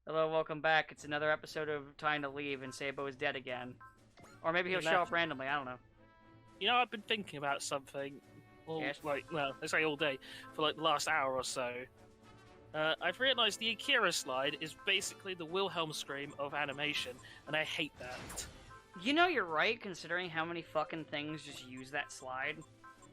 Hello, welcome back. It's another episode of Time to Leave, and Sabo is dead again. Or maybe he'll show up randomly, I don't know. You know, I've been thinking about something Yes? let's say all day, for like the last hour or so. I've realised the Akira slide is basically the Wilhelm scream of animation, and I hate that. You know you're right, considering how many fucking things just use that slide.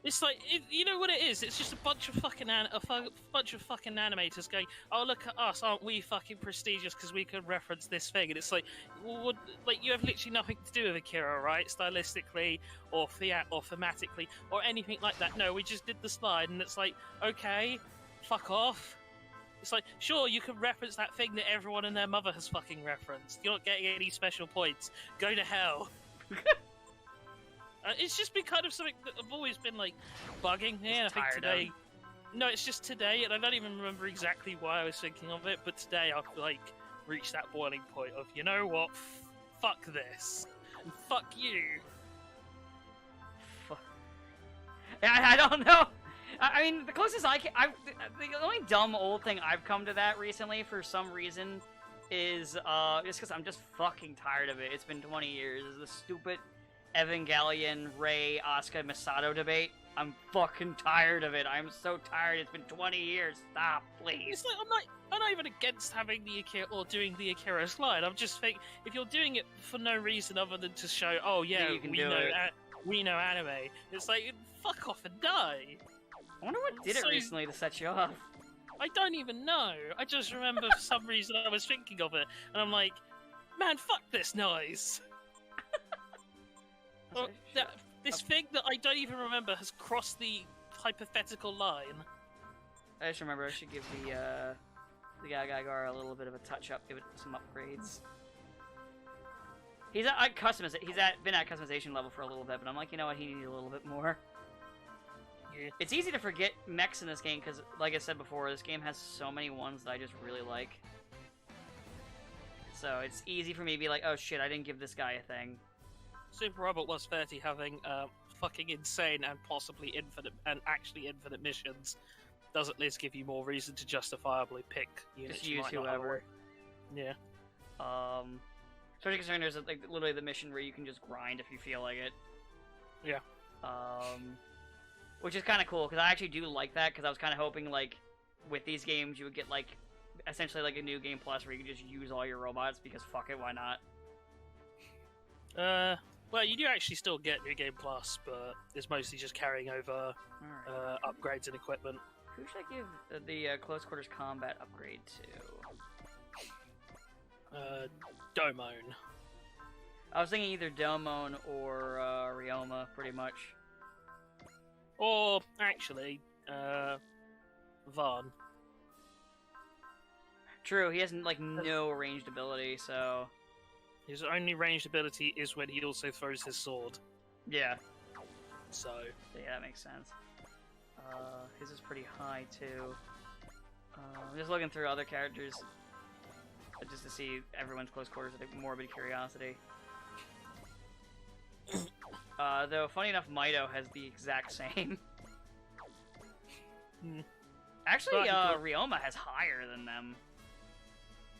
It's like, you know what it is? It's just a bunch of fucking animators going, "Oh, look at us! Aren't we fucking prestigious because we can reference this thing?" And it's like, well, you have literally nothing to do with Akira, right? Stylistically, or thematically, or anything like that. No, we just did the slide, and it's like, okay, fuck off. It's like, sure, you can reference that thing that everyone and their mother has fucking referenced. You're not getting any special points. Go to hell. It's just been kind of something that I've always been like bugging me, and I think today. No, it's just today, and I don't even remember exactly why I was thinking of it. But today I've like reached that boiling point of, you know what? Fuck this, and fuck you. I don't know. I mean, the closest I can, the only dumb old thing I've come to that recently for some reason is just because I'm just fucking tired of it. It's been 20 years. Is the stupid Evangelion, Rei, Asuka, Masato debate. I'm fucking tired of it. I'm so tired. It's been 20 years. Stop, please. It's like I'm not even against having the Akira or doing the Akira slide. I'm just thinking, if you're doing it for no reason other than to show, oh yeah, you can do it. We know anime. It's like, fuck off and die. I wonder what did it recently to set you off. I don't even know. I just remember for some reason I was thinking of it, and I'm like, man, fuck this noise. Well, this thing that I don't even remember has crossed the hypothetical line. I just remember I should give the Gagagar a little bit of a touch-up, give it some upgrades. He's at been at customization level for a little bit, but I'm like, you know what, he needs a little bit more. Yeah. It's easy to forget mechs in this game, because, like I said before, this game has so many ones that I just really like. So it's easy for me to be like, oh shit, I didn't give this guy a thing. Super Robot Wars 30 having fucking insane and possibly infinite and actually infinite missions does at least give you more reason to justifiably pick units. Just use whoever. Yeah. Especially considering there's like literally the mission where you can just grind if you feel like it. Yeah. Which is kind of cool because I actually do like that because I was kind of hoping like with these games you would get like essentially like a new game plus where you can just use all your robots because fuck it, why not? Well, you do actually still get New Game Plus, but it's mostly just carrying over upgrades and equipment. Who should I give the close quarters combat upgrade to? Domon. I was thinking either Domon or Ryoma, pretty much. Or, actually, Vaughn. True, he has like no ranged ability, so... His only ranged ability is when he also throws his sword. Yeah. So... yeah, that makes sense. His is pretty high, too. I'm just looking through other characters just to see everyone's close quarters with a morbid curiosity. Though, funny enough, Mido has the exact same. Actually, Ryoma has higher than them.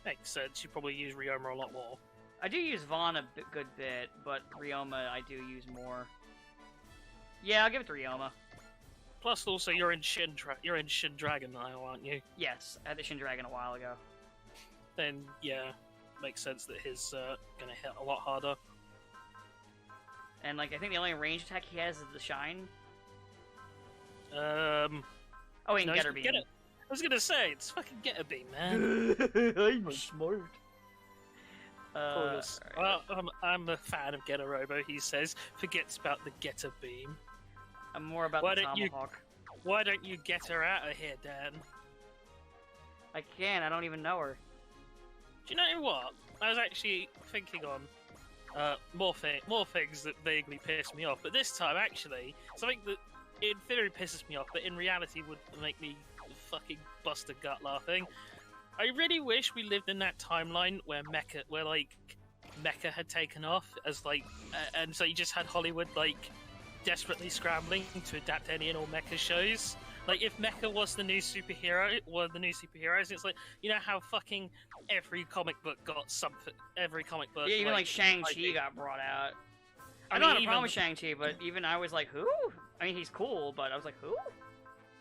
Makes sense. You probably use Ryoma a lot more. I do use Vaughn a good bit, but Ryoma I do use more. Yeah, I'll give it to Ryoma. Plus, also, you're in Shin Dragon now, aren't you? Yes, I had the Shin Dragon a while ago. Then, yeah, makes sense that his gonna hit a lot harder. And, like, I think the only range attack he has is the Shine. Oh, he can Getter Beam. I was gonna say, it's fucking Getter Beam, man. I'm smart. Right. Well, I'm a fan of Getter Robo, he says. Forgets about the Getter Beam. I'm more about the Tomahawk. Why don't you get her out of here, Dan? I can't, I don't even know her. Do you know what? I was actually thinking on more things that vaguely piss me off, but this time, actually, something that in theory pisses me off, but in reality would make me fucking bust a gut laughing. I really wish we lived in that timeline where Mecha had taken off as and so you just had Hollywood desperately scrambling to adapt any and all Mecha shows. Like, if Mecha was the new superhero, or the new superheroes, it's like, you know how fucking every comic book got something, every comic book... Yeah, even like Shang-Chi got brought out. I don't have a problem with Shang-Chi, but even I was like, who? I mean, he's cool, but I was like, who?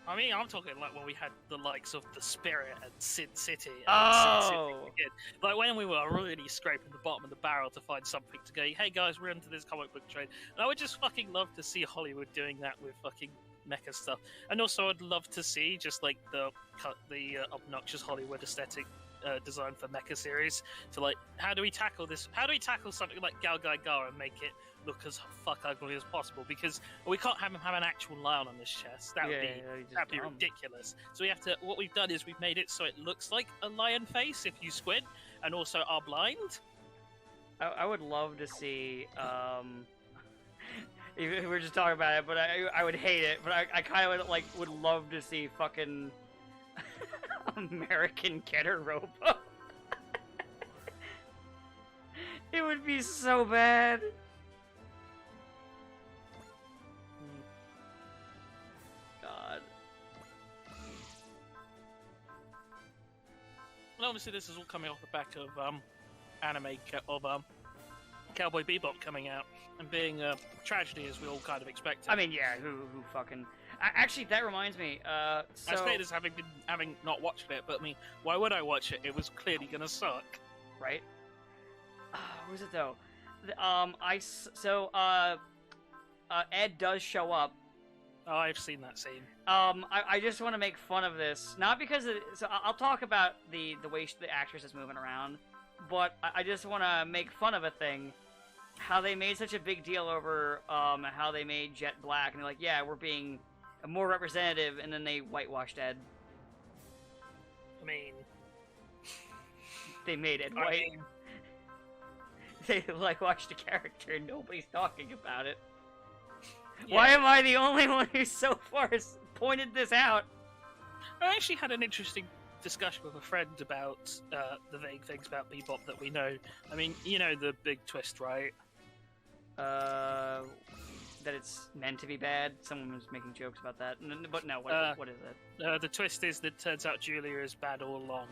I mean, I'm talking like when we had the likes of the Spirit and Sin City. And Oh! Sin City like when we were really scraping the bottom of the barrel to find something to go, hey guys, we're into this comic book trade. And I would just fucking love to see Hollywood doing that with fucking mecha stuff. And also, I'd love to see just like the obnoxious Hollywood aesthetic design for mecha series. So like, how do we tackle this? How do we tackle something like Gal Gadot and make it look as fuck ugly as possible? Because we can't have him have an actual lion on his chest. That would that'd be ridiculous. So we have to. What we've done is we've made it so it looks like a lion face if you squint, and also are blind. I would love to see. We were just talking about it, but I would hate it. But I kind of would love to see fucking American Getter Robo. It would be so bad. God. Well, obviously, this is all coming off the back of anime of Cowboy Bebop coming out and being a tragedy, as we all kind of expected. I mean, yeah, who fucking... Actually, that reminds me, so... I say this having not watched it, but I mean, why would I watch it? It was clearly gonna suck. Right? What was it, though? Ed does show up. Oh, I've seen that scene. I just want to make fun of this. Not because of... So I'll talk about the way the actress is moving around, but I just want to make fun of a thing. How they made such a big deal over how they made Jet black, and they're like, yeah, we're being more representative, and then they whitewashed Ed. I mean... They made Ed white. They whitewashed the character, and nobody's talking about it. Yeah. Why am I the only one who so far has pointed this out? I actually had an interesting discussion with a friend about the vague things about Bebop that we know. I mean, you know the big twist, right? That it's meant to be bad. Someone was making jokes about that, but no. What is it? The twist is that it turns out Julia is bad all along.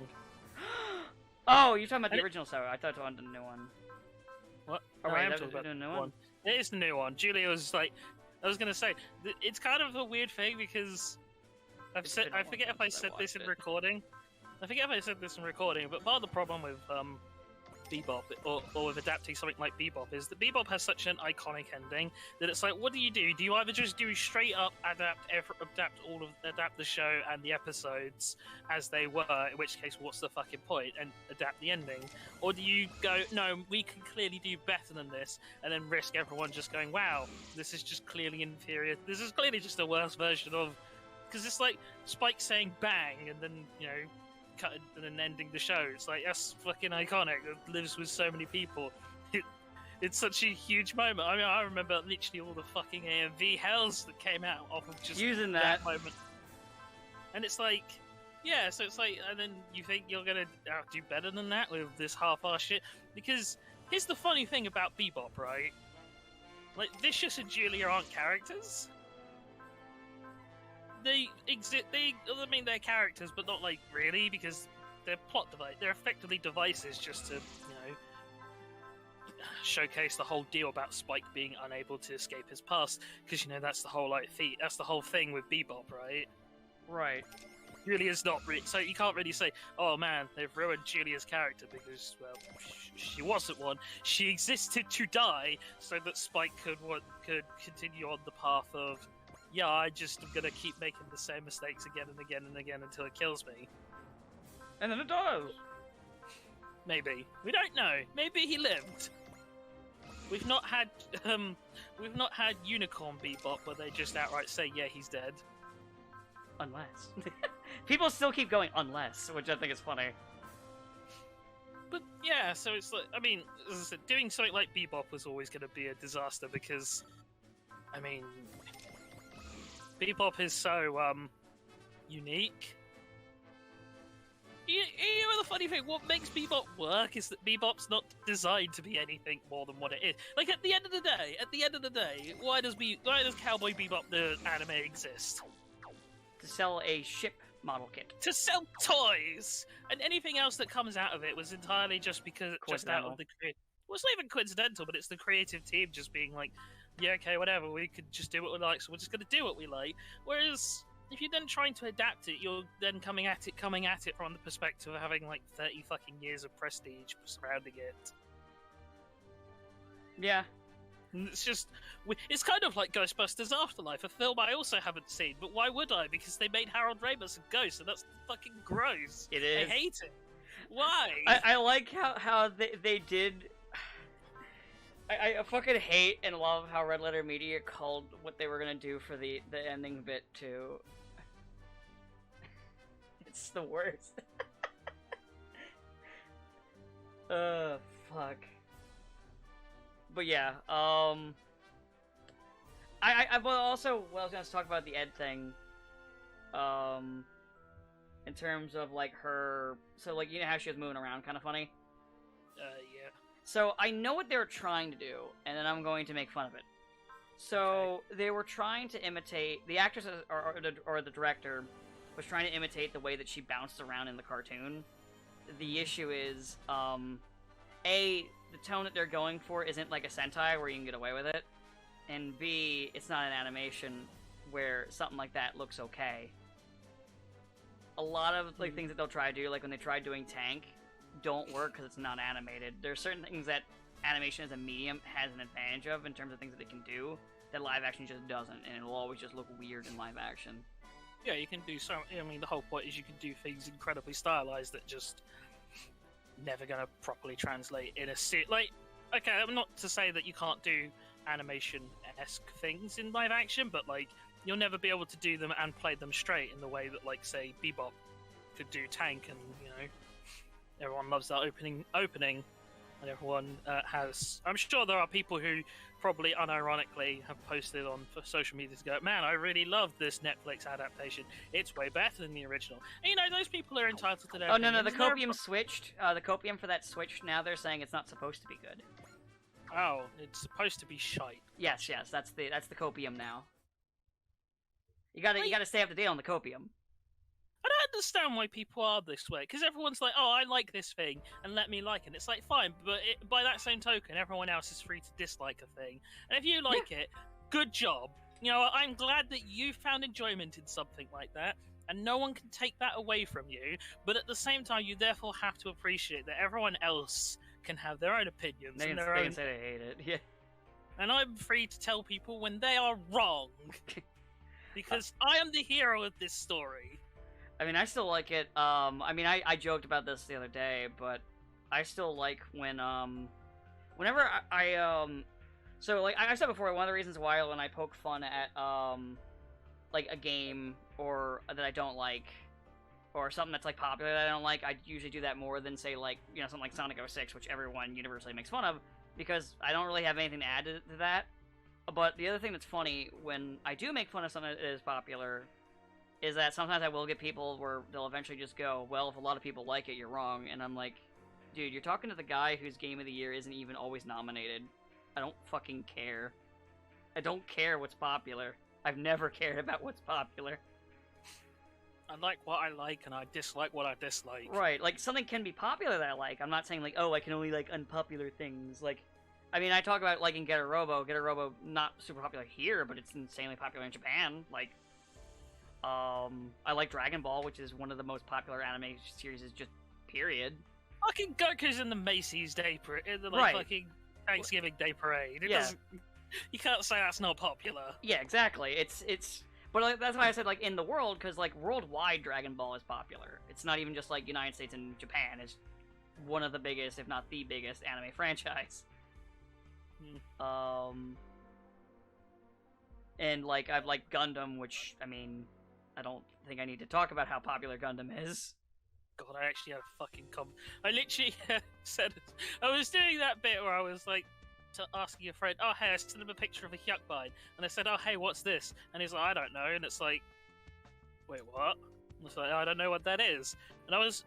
Oh, you're talking about the original story. I thought it was the new one. What? Oh, no, wait, I am talking about the new one. It is the new one. Julia was like, I was gonna say, it's kind of a weird thing because I forget if I said this in recording. I forget if I said this in recording, but part of the problem with Bebop, or with adapting something like Bebop, is that Bebop has such an iconic ending that it's like, what do? Do you either just do straight up adapt the show and the episodes as they were, in which case, what's the fucking point, and adapt the ending, or do you go, no, we can clearly do better than this, and then risk everyone just going, wow, this is just clearly inferior. This is clearly just a worse version of, because it's like Spike saying bang, and then cut and then ending the show. It's like, that's fucking iconic. It lives with so many people. It's such a huge moment. I mean, I remember literally all the fucking AMV hells that came out off of just using that moment. And it's like, yeah, so it's like, and then you think you're gonna do better than that with this half-ass shit? Because here's the funny thing about Bebop, right? Like, Vicious and Julia aren't characters. They exist. I mean, they're characters, but not like really, because they're plot device. They're effectively devices just to, showcase the whole deal about Spike being unable to escape his past. Because that's the whole that's the whole thing with Bebop, right? Right. Julia's not so you can't really say, oh man, they've ruined Julia's character because, well, she wasn't one. She existed to die so that Spike could continue on the path of, yeah, I just am gonna keep making the same mistakes again and again and again until it kills me. And then it does. Maybe. We don't know. Maybe he lived. We've not had Unicorn Bebop where they just outright say, yeah, he's dead. Unless. People still keep going unless, which I think is funny. But yeah, so it's like, I mean, as I said, doing something like Bebop was always going to be a disaster because, I mean, Bebop is so unique. You know the funny thing, what makes Bebop work is that Bebop's not designed to be anything more than what it is. Like, at the end of the day, why does Cowboy Bebop the anime exist? to sell a ship model kit. To sell toys, and anything else that comes out of it was entirely just out of the creative. Well, it's not even coincidental, but it's the creative team just being like, yeah, okay, whatever, we could just do what we like, so we're just going to do what we like. Whereas if you're then trying to adapt it, you're then coming at it from the perspective of having like 30 fucking years of prestige surrounding it. Yeah. And it's kind of like Ghostbusters Afterlife, a film I also haven't seen, but why would I? Because they made Harold Ramis a ghost, and that's fucking gross. It is. I hate it. Why? I like how they did... I fucking hate and love how Red Letter Media called what they were gonna do for the ending bit too. It's the worst. Fuck. But yeah, I well, also, well, I was gonna talk about the Ed thing, in terms of, like, her, so, like, you know how she was moving around, kind of funny? Yeah. So, I know what they were trying to do, and then I'm going to make fun of it. So, They were trying to imitate, the actress, or the director, was trying to imitate the way that she bounced around in the cartoon. The issue is, A, the tone that they're going for isn't like a Sentai where you can get away with it, and B, it's not an animation where something like that looks okay. A lot of like things that they'll try to do, like when they tried doing Tank, don't work because it's not animated. There are certain things that animation as a medium has an advantage of in terms of things that it can do that live action just doesn't, and it'll always just look weird in live action. Yeah, you can do so. I mean, the whole point is you can do things incredibly stylized that just never gonna properly translate in a like. Okay, I'm not to say that you can't do animation-esque things in live action, but like you'll never be able to do them and play them straight in the way that, like, say, Bebop could do Tank, and you know, everyone loves that opening, and everyone has. I'm sure there are people who probably unironically have posted on social media to go, man, I really love this Netflix adaptation. It's way better than the original. And, you know, those people are entitled to their opinions. No, the copium switched. The copium for that switched. Now they're saying it's not supposed to be good. Oh, it's supposed to be shite. Yes, that's the copium now. You gotta stay up to date on the copium. I don't understand why people are this way, because everyone's like, oh, I like this thing, and let me like it. It's like, fine, but by that same token, everyone else is free to dislike a thing. And if you like it, good job. You know, I'm glad that you found enjoyment in something like that, and no one can take that away from you, but at the same time, you therefore have to appreciate that everyone else can have their own opinions. They can say they hate it, yeah. And I'm free to tell people when they are wrong, because I am the hero of this story. I mean, I still like it. I mean, I joked about this the other day, but I still like when, whenever so, like, I said before, one of the reasons why when I poke fun at, like, a game, or that I don't like, or something that's, like, popular that I don't like, I usually do that more than, say, like, you know, something like Sonic 06, which everyone universally makes fun of, because I don't really have anything to add to that. But the other thing that's funny, when I do make fun of something that is popular, is that sometimes I will get people where they'll eventually just go, well, if a lot of people like it, you're wrong. And I'm like, dude, you're talking to the guy whose Game of the Year isn't even always nominated. I don't fucking care. I don't care what's popular. I've never cared about what's popular. I like what I like, and I dislike what I dislike. Right, like, something can be popular that I like. I'm not saying, like, oh, I can only like unpopular things. Like, I mean, I talk about liking Getter Robo. Getter Robo, not super popular here, but it's insanely popular in Japan. Like, I like Dragon Ball, which is one of the most popular anime series, just period. Fucking Goku's in the Macy's Day Parade, in the fucking Thanksgiving Day Parade. You can't say that's not popular. Yeah, exactly. It's, but like, that's why I said, like, in the world, because, like, worldwide Dragon Ball is popular. It's not even just, like, United States and Japan. It's one of the biggest, if not the biggest, anime franchise. And, like, I've liked Gundam, which, I mean, I don't think I need to talk about how popular Gundam is. God, I actually have fucking I literally said it. I was doing that bit where I was like asking a friend, oh hey, I sent him a picture of a Hyukbine, and I said, oh hey, what's this? And he's like, I don't know, and it's like, wait, what? And it's like, I don't know what that is. And I was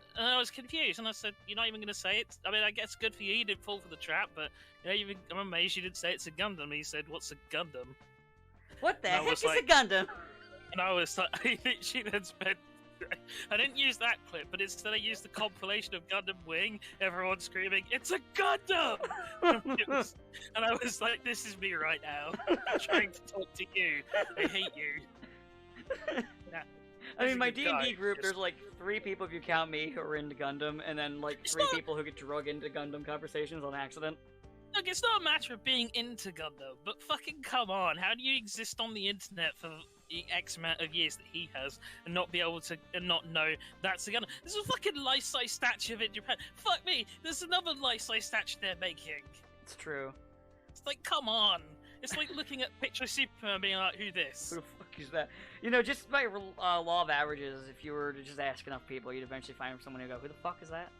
confused, and I said, you're not even going to say it? I mean, I guess good for you, you didn't fall for the trap, but you know, I'm amazed you didn't say it's a Gundam. He said, what's a Gundam? What the heck is a Gundam? And I was like, I literally then spent. I didn't use that clip, but instead I used the compilation of Gundam Wing, everyone screaming, "It's a Gundam!" And I was like, this is me right now, trying to talk to you. I hate you. Yeah. I mean, my He's a good D&D guy, group, just- there's like 3 people if you count me who are into Gundam, and then like It's 3 not- people who get drug into Gundam conversations on accident. Look, it's not a matter of being into Gundam, but fucking come on, how do you exist on the internet for the X amount of years that he has and not be able to and not know that's a Gundam? There's a fucking life-size statue of it in Japan. Fuck me, there's another life-size statue they're making. It's true. It's like, come on. It's like looking at a picture of Superman and being like, who this? Who the fuck is that? You know, just by law of averages, if you were to just ask enough people, you'd eventually find someone who go, who the fuck is that?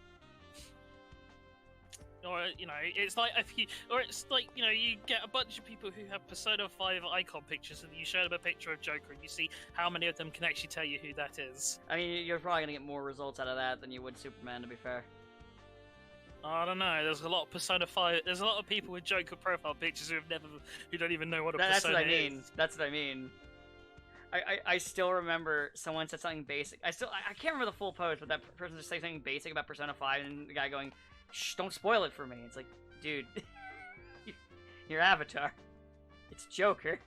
Or, you know, it's like if you, or it's like, you know, you get a bunch of people who have Persona 5 icon pictures and you show them a picture of Joker and you see how many of them can actually tell you who that is. I mean, you're probably gonna get more results out of that than you would Superman, to be fair. I don't know, there's a lot of Persona 5, there's a lot of people with Joker profile pictures who don't even know what a That's Persona what I mean. is. That's what I mean. I still remember someone said something basic. I can't remember the full post, but that person just said something basic about Persona 5, and the guy going, "Shh, don't spoil it for me." It's like, dude, your avatar, it's Joker,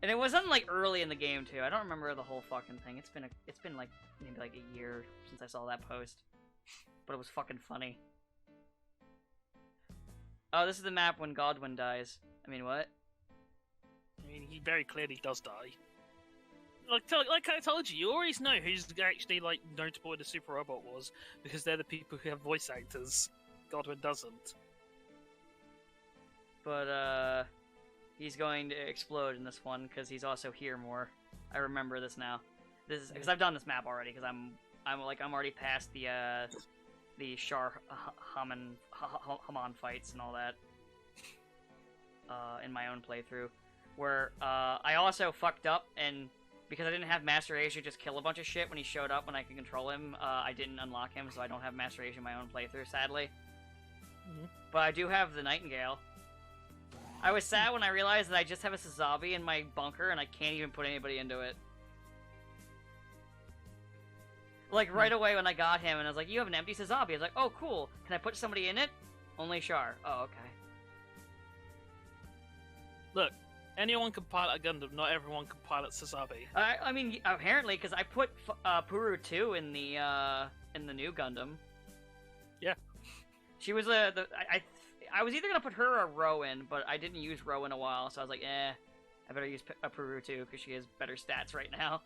and it wasn't like early in the game too. I don't remember the whole fucking thing. It's been like maybe like a year since I saw that post, but it was fucking funny. Oh, this is the map when Godwin dies. I mean, what? I mean, he very clearly does die. Like I told you, you always know who's actually like notable in the Super Robot Wars because they're the people who have voice actors. Godwin doesn't. But he's going to explode in this one because he's also here more. I remember this now. This is because I've done this map already because I'm already past the Shar Haman fights and all that in my own playthrough, where I also fucked up, and because I didn't have Master Asia just kill a bunch of shit when he showed up when I could control him, I didn't unlock him, so I don't have Master Asia in my own playthrough, sadly. Mhm. But I do have the Nightingale. I was sad when I realized that I just have a Sazabi in my bunker and I can't even put anybody into it. Like, right away when I got him and I was like, you have an empty Sazabi. I was like, oh, cool. Can I put somebody in it? Only Char. Oh, okay. Look, anyone can pilot a Gundam, not everyone can pilot Sazabi. I mean, apparently, because I put Puru 2 in the new Gundam. Yeah. She was I was either gonna put her or Ro in, but I didn't use Ro in a while, so I was like, I better use Puru 2 because she has better stats right now.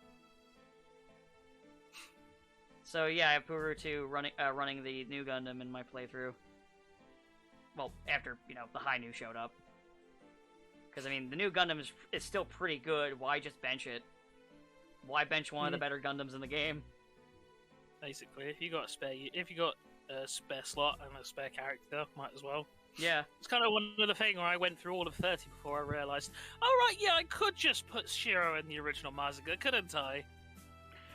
So yeah, I have Puru 2 running the new Gundam in my playthrough. Well, after the High New showed up. Because, I mean, the new Gundam is still pretty good. Why just bench it? Why bench one of the better Gundams in the game? Basically, if you got a spare slot and a spare character, might as well. Yeah. It's kind of one of the thing where I went through all of 30 before I realised, oh right, yeah, I could just put Shiro in the original Mazinger, couldn't I?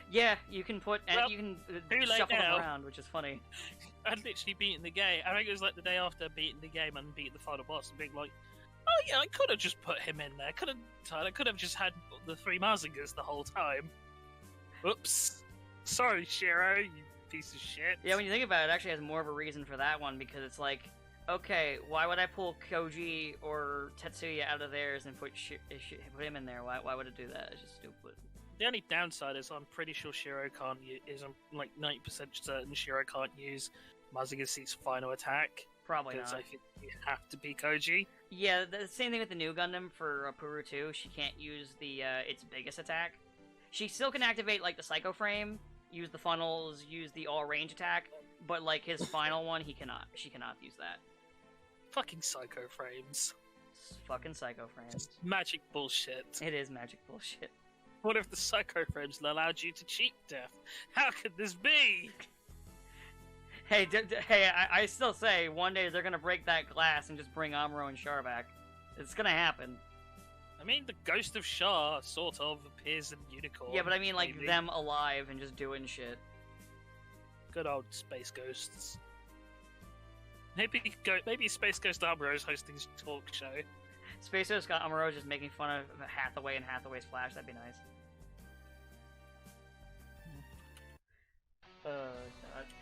Yeah, you can put Well, you can too late shuffle them now. around, which is funny. I'd literally beaten the game. I think it was like the day after beating the game and beating the final boss and being like, oh yeah, I could have just put him in there. I could have just had the 3 Mazingers the whole time. Oops. Sorry, Shiro, you piece of shit. Yeah, when you think about it, it actually has more of a reason for that one, because it's like, okay, why would I pull Koji or Tetsuya out of theirs and put him in there? Why would it do that? It's just stupid. The only downside is I'm pretty sure Shiro can't use, I'm like 90% certain Shiro can't use Mazinger C's final attack. Probably Because not. I think you have to be Koji. Yeah, the same thing with the new Gundam for Puru 2. She can't use its biggest attack. She still can activate like the Psycho Frame, use the funnels, use the all range attack, but like his final one, he cannot. She cannot use that. Fucking Psycho Frames. It's fucking Psycho Frames. Magic bullshit. It is magic bullshit. What if the Psycho Frames allowed you to cheat death? How could this be? Hey, I still say one day they're gonna break that glass and just bring Amuro and Char back. It's gonna happen. I mean, the ghost of Shah sort of appears in Unicorn. Yeah, but I mean like maybe. them alive and just doing shit. Good old space ghosts. Maybe Space Ghost Amuro is hosting his talk show. Space Ghost Amuro just making fun of Hathaway and Hathaway's Flash. That'd be nice.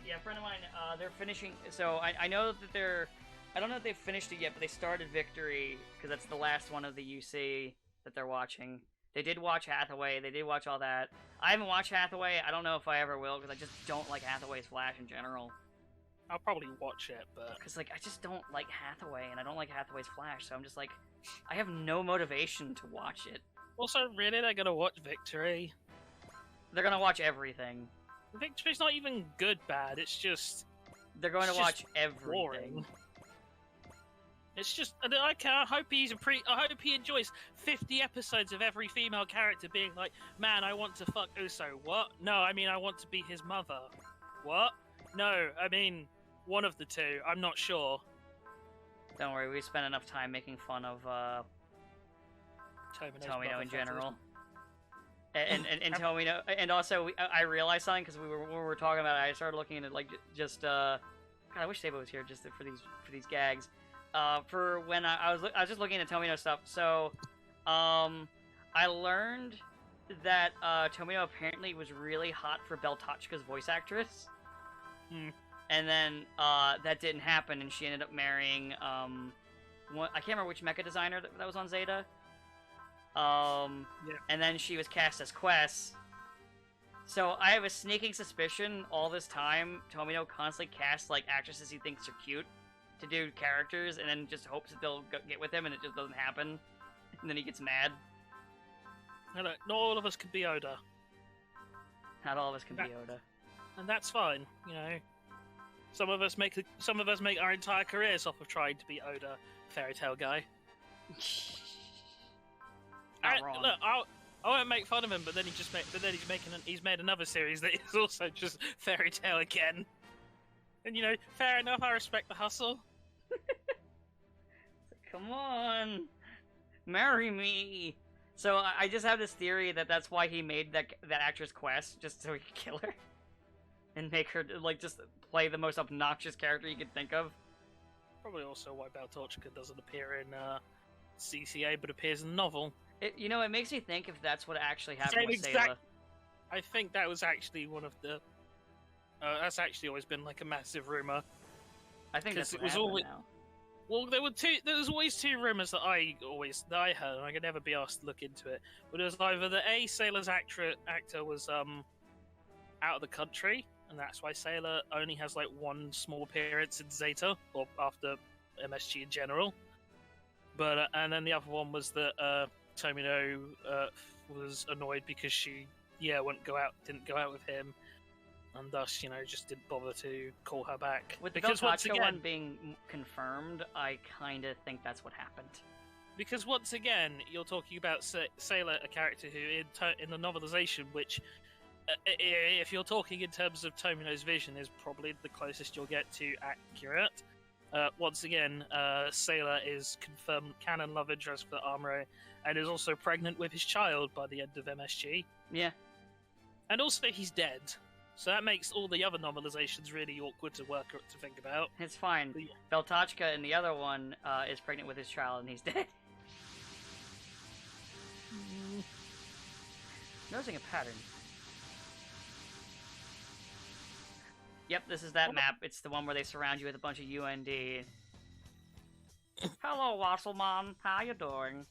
Yeah, a friend of mine, they're finishing, so I know that they're, I don't know if they've finished it yet, but they started Victory, because that's the last one of the UC that they're watching. They did watch Hathaway, they did watch all that. I haven't watched Hathaway, I don't know if I ever will, because I just don't like Hathaway's Flash in general. I'll probably watch it, but... Because, like, I just don't like Hathaway, and I don't like Hathaway's Flash, so I'm just like, I have no motivation to watch it. Also, really, they're gonna watch Victory? They're gonna watch everything. Victory's not even good bad, it's just... They're going to watch everything. Boring. It's just, I hope I hope he enjoys 50 episodes of every female character being like, man, I want to fuck Uso. What? No, I mean, I want to be his mother. What? No, I mean, one of the two. I'm not sure. Don't worry, we spent enough time making fun of Tomino in general. And Tomino, and also I realized something because when we were talking about it, I started looking at it like just God, I wish Sabo was here just for these gags. For when I was just looking at Tomino stuff. So, I learned that Tomino apparently was really hot for Beltotchka's voice actress. And then that didn't happen, and she ended up marrying I can't remember which mecha designer that was on Zeta. Yeah. And then she was cast as Quest. So I have a sneaking suspicion all this time Tomino constantly casts like actresses he thinks are cute to do characters, and then just hopes that they'll get with him, and it just doesn't happen. And then he gets mad. No, not all of us can be Oda. Not all of us can be Oda. And that's fine, you know. Some of us make our entire careers off of trying to be Oda, fairy tale guy. Look, I won't make fun of him, but then he's made another series that is also just fairy tale again. And you know, fair enough. I respect the hustle. Come on, marry me. So I just have this theory that that's why he made that actress Quest, just so he could kill her and make her like just play the most obnoxious character you could think of. Probably also why Beltotchka doesn't appear in CCA, but appears in the novel. You know, it makes me think if that's what actually happened with Sayla. I think that was actually one of the. That's actually always been like a massive rumor. I think that's what happened now. Well, there was always two rumors that I heard, and I could never be asked to look into it. But it was either that Sayla's actor was out of the country, and that's why Sayla only has like one small appearance in Zeta or after MSG in general. But and then the other one was that Tomino was annoyed because she didn't go out with him, and thus just didn't bother to call her back. With the Beltotchka one being confirmed, I kind of think that's what happened. Because once again, you're talking about Sayla, a character who in the novelization, which if you're talking in terms of Tomino's vision, is probably the closest you'll get to accurate. Once again, Sayla is confirmed canon love interest for Amuro, and is also pregnant with his child by the end of MSG. Yeah. And also he's dead. So that makes all the other novelizations really awkward to think about. It's fine. Yeah. Beltotchka in the other one is pregnant with his child and he's dead. Noticing a pattern. Yep, this is that map. It's the one where they surround you with a bunch of UND. Hello, Wasselman. How you doing?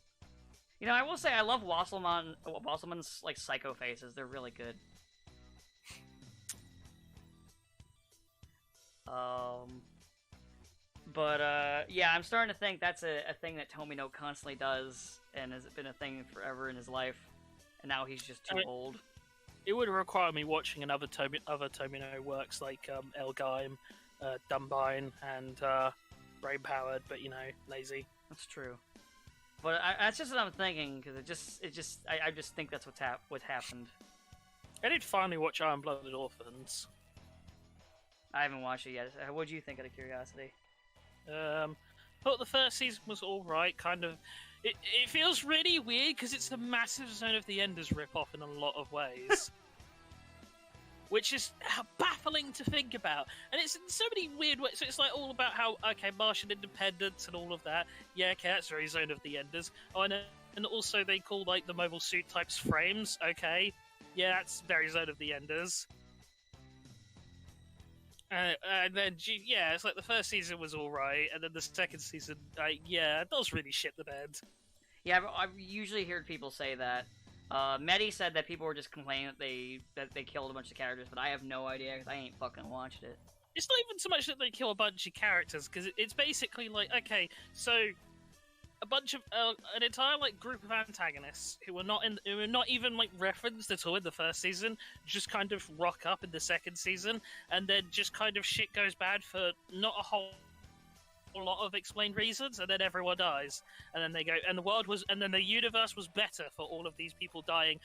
You know, I will say I love Wasselman's like psycho faces. They're really good. Yeah, I'm starting to think that's a thing that Tomino constantly does, and has been a thing forever in his life, and now he's just too old. It would require me watching other Tomino works like Elgaim, Dumbine, and Brain Powered, but lazy. That's true. But that's just what I'm thinking, because I just think that's what happened. I did finally watch Iron Blooded Orphans. I haven't watched it yet. What do you think, out of curiosity? Thought the first season was alright, kind of. It feels really weird because it's a massive Zone of the Enders rip-off in a lot of ways. which is baffling to think about. And it's in so many weird ways. So it's like all about how, okay, Martian independence and all of that. Yeah, okay, that's very Zone of the Enders. Oh, and also they call like the mobile suit types frames. Okay, yeah, that's very Zone of the Enders. And then, yeah, it's like the first season was alright, and then the second season, yeah, it does really shit the bed. Yeah, I've usually heard people say that. Medi said that people were just complaining that they killed a bunch of characters, but I have no idea because I ain't fucking watched it. It's not even so much that they kill a bunch of characters, because it's basically like, okay, so a bunch of an entire like group of antagonists who were not even like referenced at all in the first season just kind of rock up in the second season, and then just kind of shit goes bad for not a whole lot of explained reasons, and then everyone dies, and then they go, and the universe was better for all of these people dying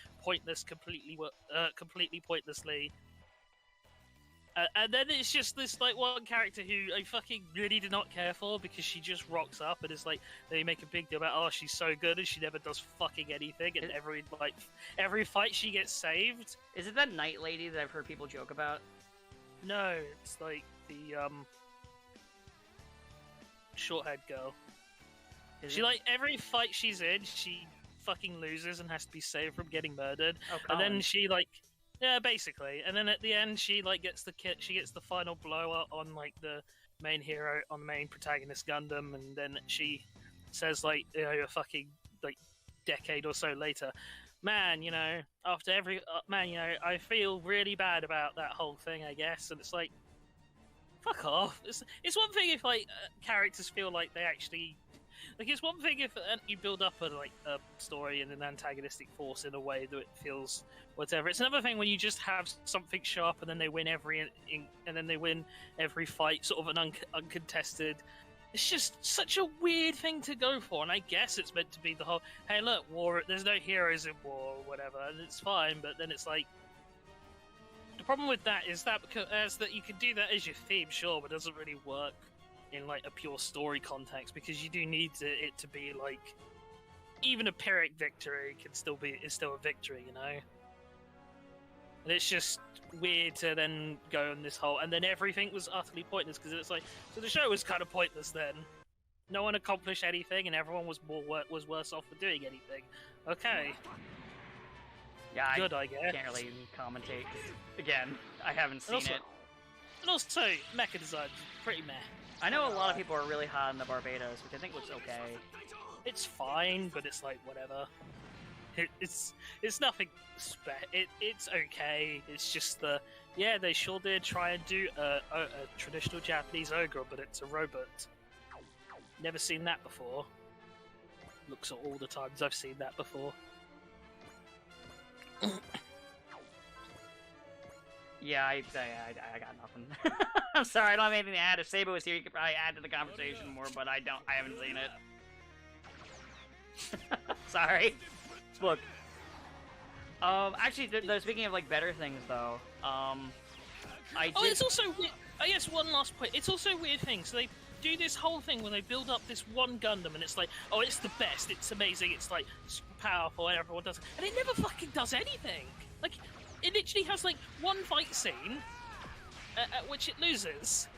completely pointlessly. And then it's just this like one character who I fucking really did not care for, because she just rocks up and is like, they make a big deal about, oh, she's so good and she never does fucking anything, and every fight she gets saved. Is it that Night Lady that I've heard people joke about? No, it's like the short-haired girl. Like every fight she's in, she fucking loses and has to be saved from getting murdered. Oh, and then she like, yeah, basically. And then at the end, she like gets the final blow on like the main hero, on the main protagonist Gundam, and then she says like, you know, a fucking like decade or so later, man, you know, after every man, you know, I feel really bad about that whole thing, I guess. And it's like, fuck off. It's one thing if like characters feel like they actually. Like, it's one thing if you build up a story and an antagonistic force in a way that it feels whatever. It's another thing when you just have something show up and then they win every fight, sort of an uncontested. It's just such a weird thing to go for, and I guess it's meant to be the whole, hey, look, war. There's no heroes in war or whatever, and it's fine. But then it's like, the problem with that is that you can do that as your theme, sure, but it doesn't really work in like a pure story context, because you do need it to be like, even a Pyrrhic victory is still a victory, you know. And it's just weird to then go on this whole, and then everything was utterly pointless, because it's like, so the show was kind of pointless then. No one accomplished anything, and everyone was worse off for doing anything. Okay. Yeah, good, I guess. Can't really commentate. Again, I haven't seen it. And also, mecha design is pretty meh. I know a lot of people are really hot on the Barbados, which I think looks okay. It's fine, but it's like whatever. It's nothing it's okay. It's just they sure did try and do a traditional Japanese ogre, but it's a robot. Never seen that before. Looks at all the times I've seen that before. Yeah, I got nothing. I'm sorry, I don't have anything to add. If Sabo was here, he could probably add to the conversation more, but I haven't seen it. Sorry. Look. Actually, speaking of like better things, though, it's also weird. I guess one last point. It's also a weird thing. So they do this whole thing where they build up this one Gundam, and it's like, oh, it's the best, it's amazing, it's like super powerful, and everyone does, and it never fucking does anything. Like, it literally has like one fight scene at which it loses.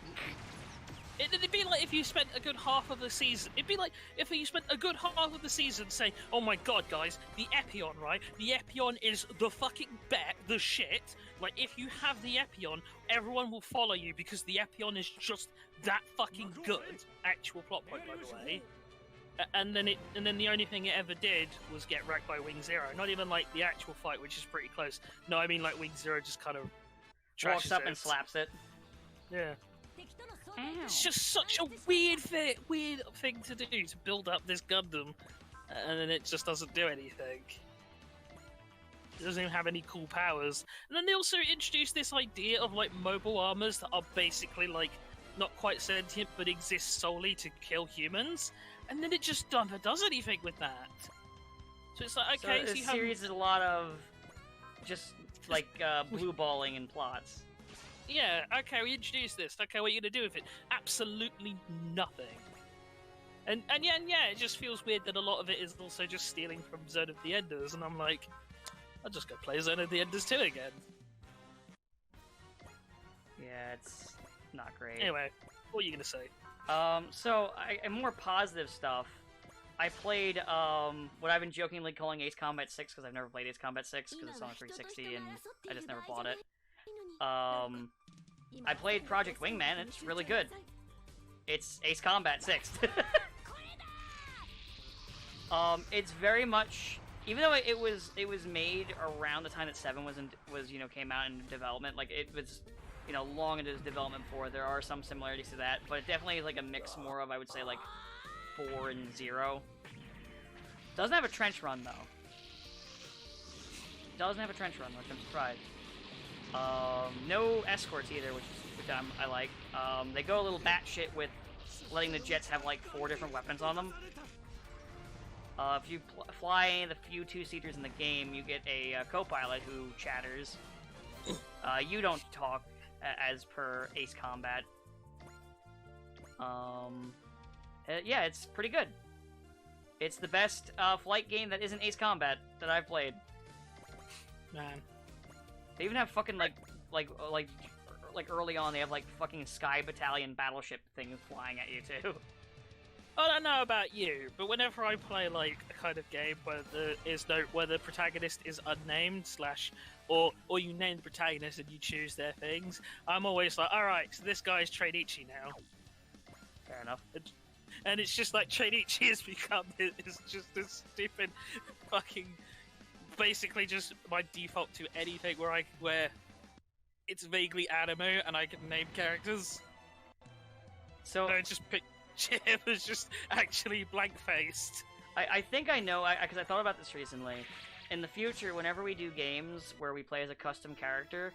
It'd be like if you spent a good half of the season. It'd be like if you spent a good half of the season saying, "Oh my god, guys, the Epyon, right? The Epyon is the fucking the shit. Like, if you have the Epyon, everyone will follow you because the Epyon is just that fucking good." Actual plot point, by the way. And then the only thing it ever did was get wrecked by Wing Zero. Not even like the actual fight, which is pretty close. No, I mean like Wing Zero just kind of walks up and slaps it. Yeah. Ow. It's just such a weird thing to do, to build up this Gundam, and then it just doesn't do anything. It doesn't even have any cool powers. And then they also introduced this idea of like mobile armors that are basically like not quite sentient but exist solely to kill humans, and then it just never does anything with that. So it's like, okay, so this series is a lot of just like blue balling and plots. Yeah, okay, we introduced this. Okay, what are you gonna do with it? Absolutely nothing. And yeah, it just feels weird that a lot of it is also just stealing from Zone of the Enders, and I'm like, I'll just go play Zone of the Enders 2 again. Yeah, it's not great. Anyway, what are you gonna say? So more positive stuff. I played what I've been jokingly calling Ace Combat 6 because I've never played Ace Combat 6 because it's on 360 and I just never bought it. I played Project Wingman. It's really good. It's Ace Combat 6. It's very much, even though it was made around the time that 7 came out in development, like it was, long into its development before. There are some similarities to that, but it definitely is like a mix more of, I would say, like 4 and 0. Doesn't have a trench run though. Doesn't have a trench run, which I'm surprised. No escorts either, which I like. They go a little batshit with letting the jets have like 4 different weapons on them. If you fly any of the few 2-seaters in the game, you get a co-pilot who chatters. You don't talk, as per Ace Combat. Yeah, it's pretty good. It's the best flight game that isn't Ace Combat that I've played. Man. They even have fucking like early on they have like fucking Sky Battalion battleship things flying at you too. I don't know about you, but whenever I play like a kind of game where the protagonist is unnamed or you name the protagonist and you choose their things, I'm always like, all right, so this guy's Trainichi now. Fair enough. And it's just like Trainichi has become is just this stupid fucking basically just my default to anything where it's vaguely anime and I can name characters. So I just pick. Jim was just actually blank-faced. I think I know, because I thought about this recently. In the future, whenever we do games where we play as a custom character,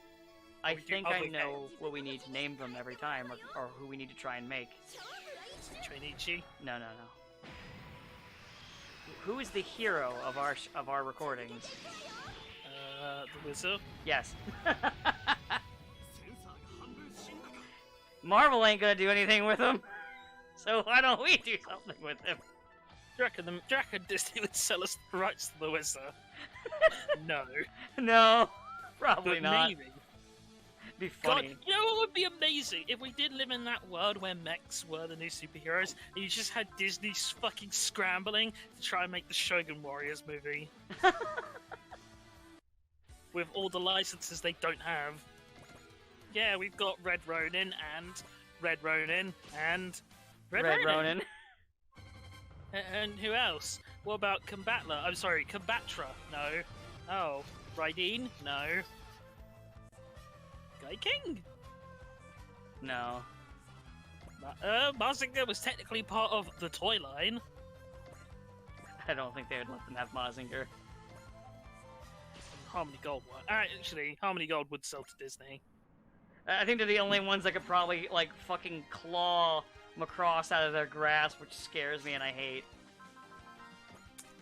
I think I know what we need to name them every time, or who we need to try and make. Trainichi? No. Who is the hero of our recordings? The Wizard? Yes. Marvel ain't gonna do anything with him. So why don't we do something with him? Do you reckon Disney would sell us the rights to the Wizard? No. No, probably but not. Maybe. Be funny. God, you know what would be amazing? If we did live in that world where mechs were the new superheroes, and you just had Disney fucking scrambling to try and make the Shogun Warriors movie. With all the licenses they don't have. Yeah, we've got Red Ronin and Red Ronin and Red Ronin. And who else? What about Combatler? I'm sorry, Combatra? No. Oh, Raiden? No. Guy King? No. Mazinger was technically part of the toy line. I don't think they would let them have Mazinger. Harmony Gold one. Actually, Harmony Gold would sell to Disney. I think they're the only ones that could probably, like, fucking claw Macross out of their grasp, which scares me and I hate.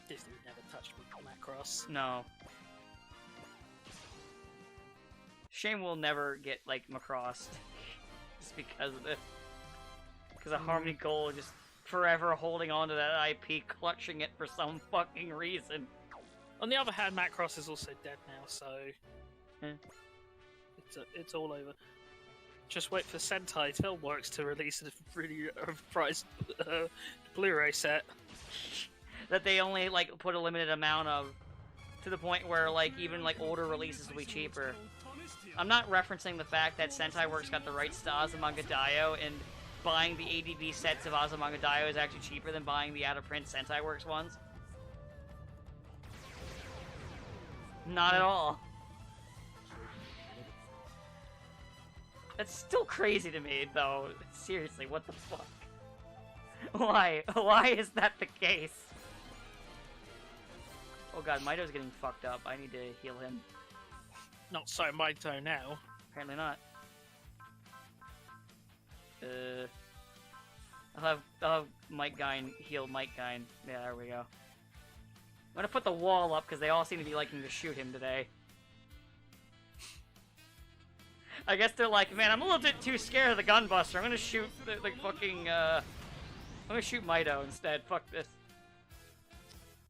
Disney would never touch Macross. No. Shame we'll never get, like, Macross. Just because of this. Because of Harmony Gold just forever holding on to that IP, clutching it for some fucking reason. On the other hand, Macross is also dead now, so... It's all over. Just wait for Sentai Filmworks to release a really priced Blu-ray set. That they only, like, put a limited amount of, to the point where, like, even, like, older releases will be cheaper. I'm not referencing the fact that Sentai Works got the rights to Azumanga Daioh, and buying the ADV sets of Azumanga Daioh is actually cheaper than buying the out-of-print Sentai Works ones. Not at all. That's still crazy to me, though. Seriously, what the fuck? Why? Why is that the case? Oh god, Mito's getting fucked up. I need to heal him. Not so Mito now. Apparently not. I'll have Mike Gine heal Mike Gine. Yeah, there we go. I'm gonna put the wall up because they all seem to be liking to shoot him today. I guess they're like, man, I'm a little bit too scared of the Gunbuster. I'm gonna shoot the fucking, I'm gonna shoot Mito instead. Fuck this.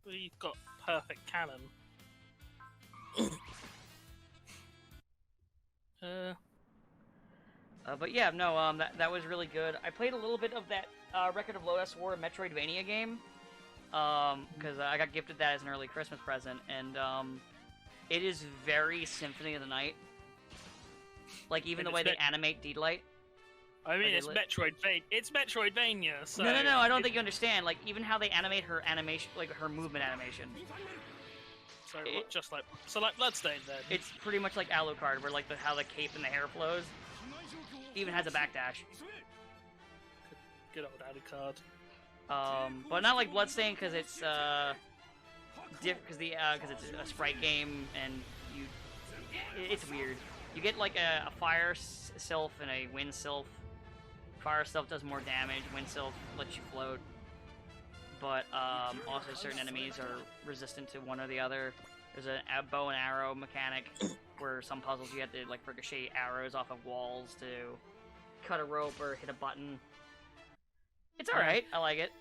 We've got perfect cannon. But yeah, no, that was really good. I played a little bit of that Record of Lodoss War Metroidvania game, because I got gifted that as an early Christmas present, and it is very Symphony of the Night. Like even the way they animate Deedlight. I mean, it's Metroidvania. It's Metroidvania. So no, I don't think you understand. Like even how they animate her animation, like her movement animation. So just like Bloodstained then. It's pretty much like Alucard, where like how the cape and the hair flows. Even has a backdash. Good old Alucard. But not like Bloodstained because it's because it's a sprite game and it's weird. You get like a fire sylph and a wind sylph. Fire sylph does more damage. Wind sylph lets you float. But also certain enemies are resistant to one or the other. There's a bow and arrow mechanic where some puzzles you have to like ricochet arrows off of walls to cut a rope or hit a button. It's alright, I like it.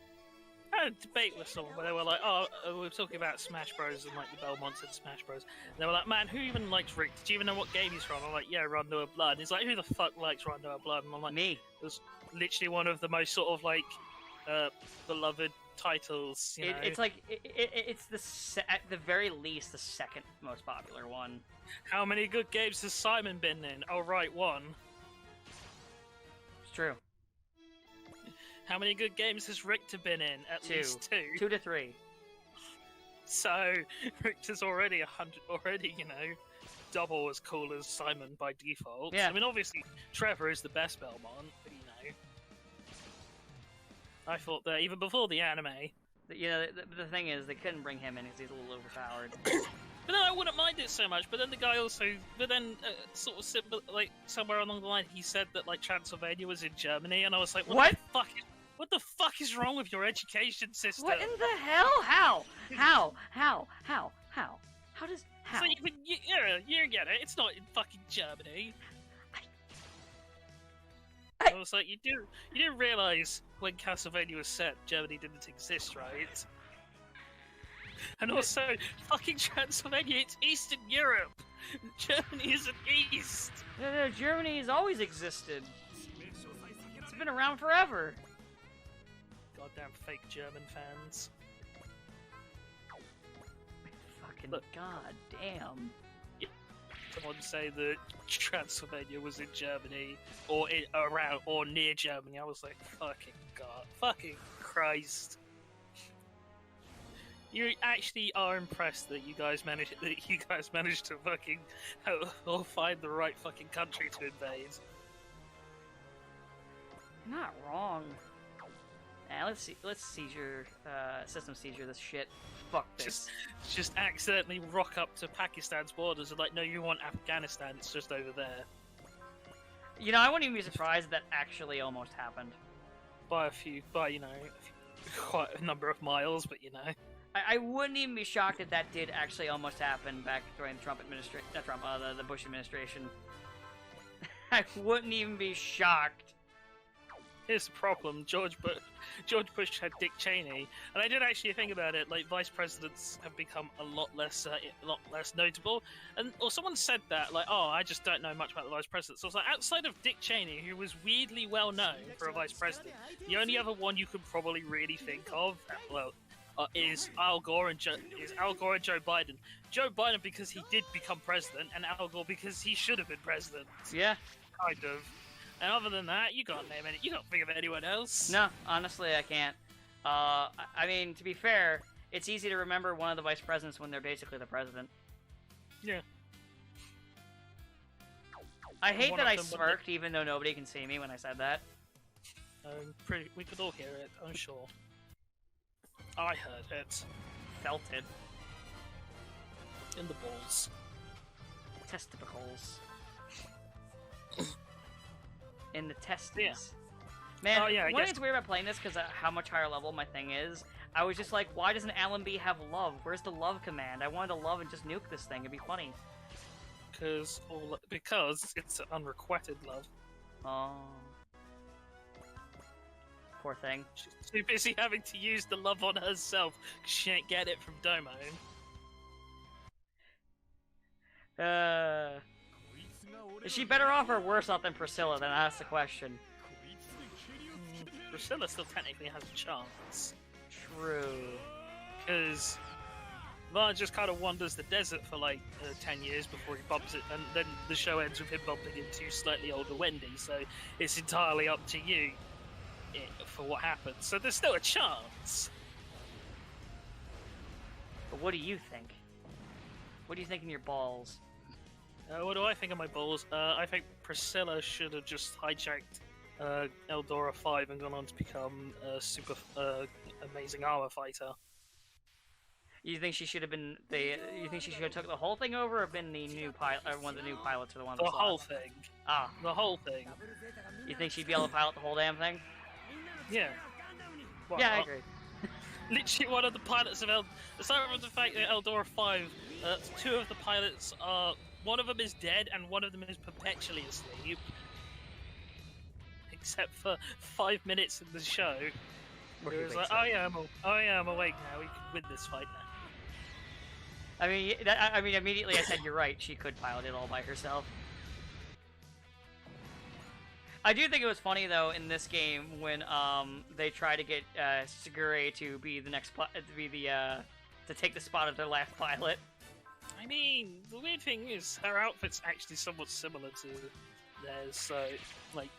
I had a debate with someone where they were like, oh, we were talking about Smash Bros. And like the Belmonts in Smash Bros. And they were like, man, who even likes Rick? Do you even know what game he's from? I'm like, yeah, Rondo of Blood. And he's like, who the fuck likes Rondo of Blood? And I'm like, me. It was literally one of the most sort of like beloved titles. You know? It's like it's at the very least the second most popular one. How many good games has Simon been in? Oh right, one. It's true. How many good games has Richter been in? At least 2. 2 to 3. So Richter's already 100. Already, you know, double as cool as Simon by default. Yeah. I mean, obviously Trevor is the best Belmont, but you know, I thought that even before the anime. The thing is, they couldn't bring him in because he's a little overpowered. But then I wouldn't mind it so much. But then the guy also, sort of like somewhere along the line, he said that like Transylvania was in Germany, and I was like, what? What the fuck is wrong with your education system? What in the hell? How? How does So you get it. It's not in fucking Germany. I was like, you do realize when Castlevania was set, Germany didn't exist, right? And also, fucking Transylvania, it's Eastern Europe. Germany isn't East. No, Germany has always existed. It's been around forever. Goddamn fake German fans. Fucking goddamn. Someone say that Transylvania was in Germany or around or near Germany. I was like, fucking god, fucking Christ. You actually are impressed that you guys managed to fucking or find the right fucking country to invade. Not wrong. Let's seizure, system seizure this shit. Fuck this. Just accidentally rock up to Pakistan's borders and like, no, you want Afghanistan, it's just over there. You know, I wouldn't even be surprised if that actually almost happened. By quite a number of miles, but you know. I wouldn't even be shocked if that did actually almost happen back during the Trump administration, the Bush administration. I wouldn't even be shocked. Here's the problem: George Bush had Dick Cheney, and I did actually think about it. Like vice presidents have become a lot less notable, or someone said that, like, oh, I just don't know much about the vice president. So I was like, outside of Dick Cheney, who was weirdly well known for a vice president, the only other one you could probably really think of, is Al Gore and Joe Biden. Joe Biden because he did become president, and Al Gore because he should have been president. Yeah, kind of. And other than that, you can't name any. You can't think of anyone else. No, honestly, I can't. I mean, to be fair, it's easy to remember one of the vice presidents when they're basically the president. Yeah. I hate that I smirked, even though nobody can see me when I said that. We could all hear it, I'm sure. I heard it. Felt it. In the balls. Testicles. In the testes. Yeah. Man, one thing's weird about playing this because how much higher level my thing is. I was just like, why doesn't Alan B have love? Where's the love command? I wanted to love and just nuke this thing. It'd be funny. Because it's unrequited love. Oh. Poor thing. She's too busy having to use the love on herself because she ain't get it from Domo. Is she better off or worse off than Priscilla? Then that's the question. Priscilla still technically has a chance. True. Because Vaughn just kind of wanders the desert for like 10 years before he bumps it, and then the show ends with him bumping into slightly older Wendy, so it's entirely up to you for what happens. So there's still a chance. But what do you think? What do you think in your balls? What do I think of my balls? I think Priscilla should have just hijacked Eldora 5 and gone on to become a super amazing armor fighter. You think she should have been You think she should have took the whole thing over, or been the new pilot, or one of the new pilots, or the one? The whole thing. Ah, the whole thing. You think she'd be able to pilot the whole damn thing? Yeah. Well, yeah, I agree. Literally, one of the pilots of aside from the fact that Eldora 5, two of the pilots are. One of them is dead, and one of them is perpetually asleep. Except for 5 minutes in the show. It was like, I am awake now. We can win this fight now. I mean, immediately I said you're right. She could pilot it all by herself. I do think it was funny though in this game when they try to get Segure to be the next to take the spot of their last pilot. I mean, the weird thing is her outfit's actually somewhat similar to theirs. So like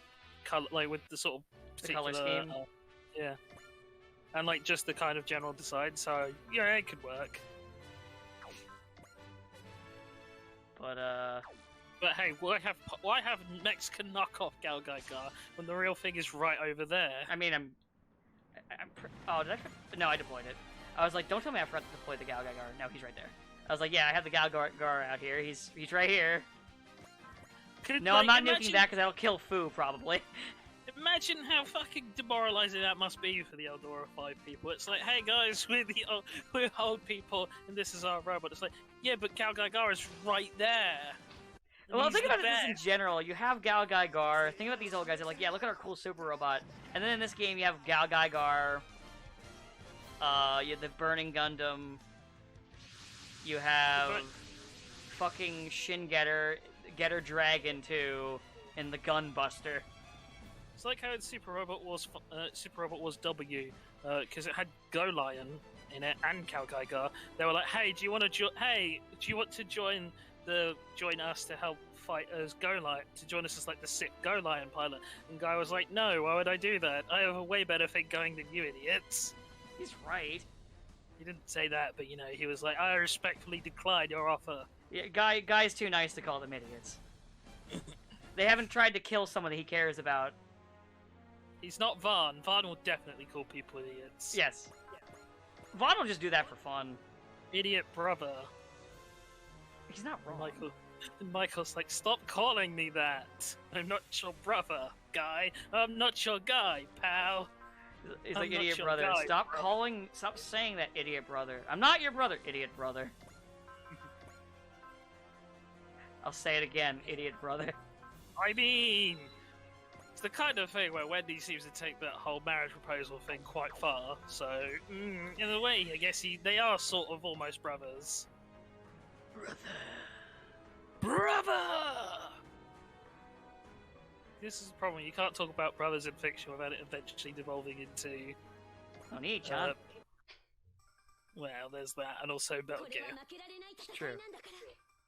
with the sort of particular, the color scheme. Yeah. And like just the kind of general design, so yeah, it could work. But hey, why have Mexican knockoff Gal Gaigar when the real thing is right over there? I mean, oh, did I? No, I deployed it. I was like, don't tell me I forgot to deploy the Gal Gaigar. No, he's right there. I was like, yeah, I have the Gal Gaigar out here. He's right here. No, I'm not nuking that because that'll kill Fu probably. Imagine how fucking demoralizing that must be for the Eldora 5 people. It's like, hey guys, we're old people, and this is our robot. It's like, yeah, but Gal Gaigar is right there. Well, think about this in general. You have Gal Gaigar. Think about these old guys. They're like, yeah, look at our cool super robot. And then in this game, you have Gal Gaigar. You have the Burning Gundam. You have fucking Shin Getter Dragon 2, and the Gunbuster. It's like how in Super Robot Wars W, because it had Go Lion in it and Gal Gaigar. They were like, hey, do you want to join us to help fight as Go Lion, to join us as like the sick Go Lion pilot? And Guy was like, no, why would I do that? I have a way better thing going than you idiots. He's right. He didn't say that, but you know, he was like, I respectfully decline your offer. Yeah, Guy's too nice to call them idiots. They haven't tried to kill someone that he cares about. He's not Vaughn. Vaughn will definitely call people idiots. Yes. Vaughn will just do that for fun. Idiot brother. He's not wrong. Michael's like, stop calling me that. I'm not your brother, Guy. I'm not your guy, pal. He's like, idiot brother. Guy, Stop saying that, idiot brother. I'm not your brother, idiot brother. I'll say it again, idiot brother. I mean, it's the kind of thing where Wendy seems to take that whole marriage proposal thing quite far. So, in a way, I guess they are sort of almost brothers. Brother! This is the problem. You can't talk about brothers in fiction without it eventually devolving into... Oni-chan. Well, there's that, and also Metal Gear. True.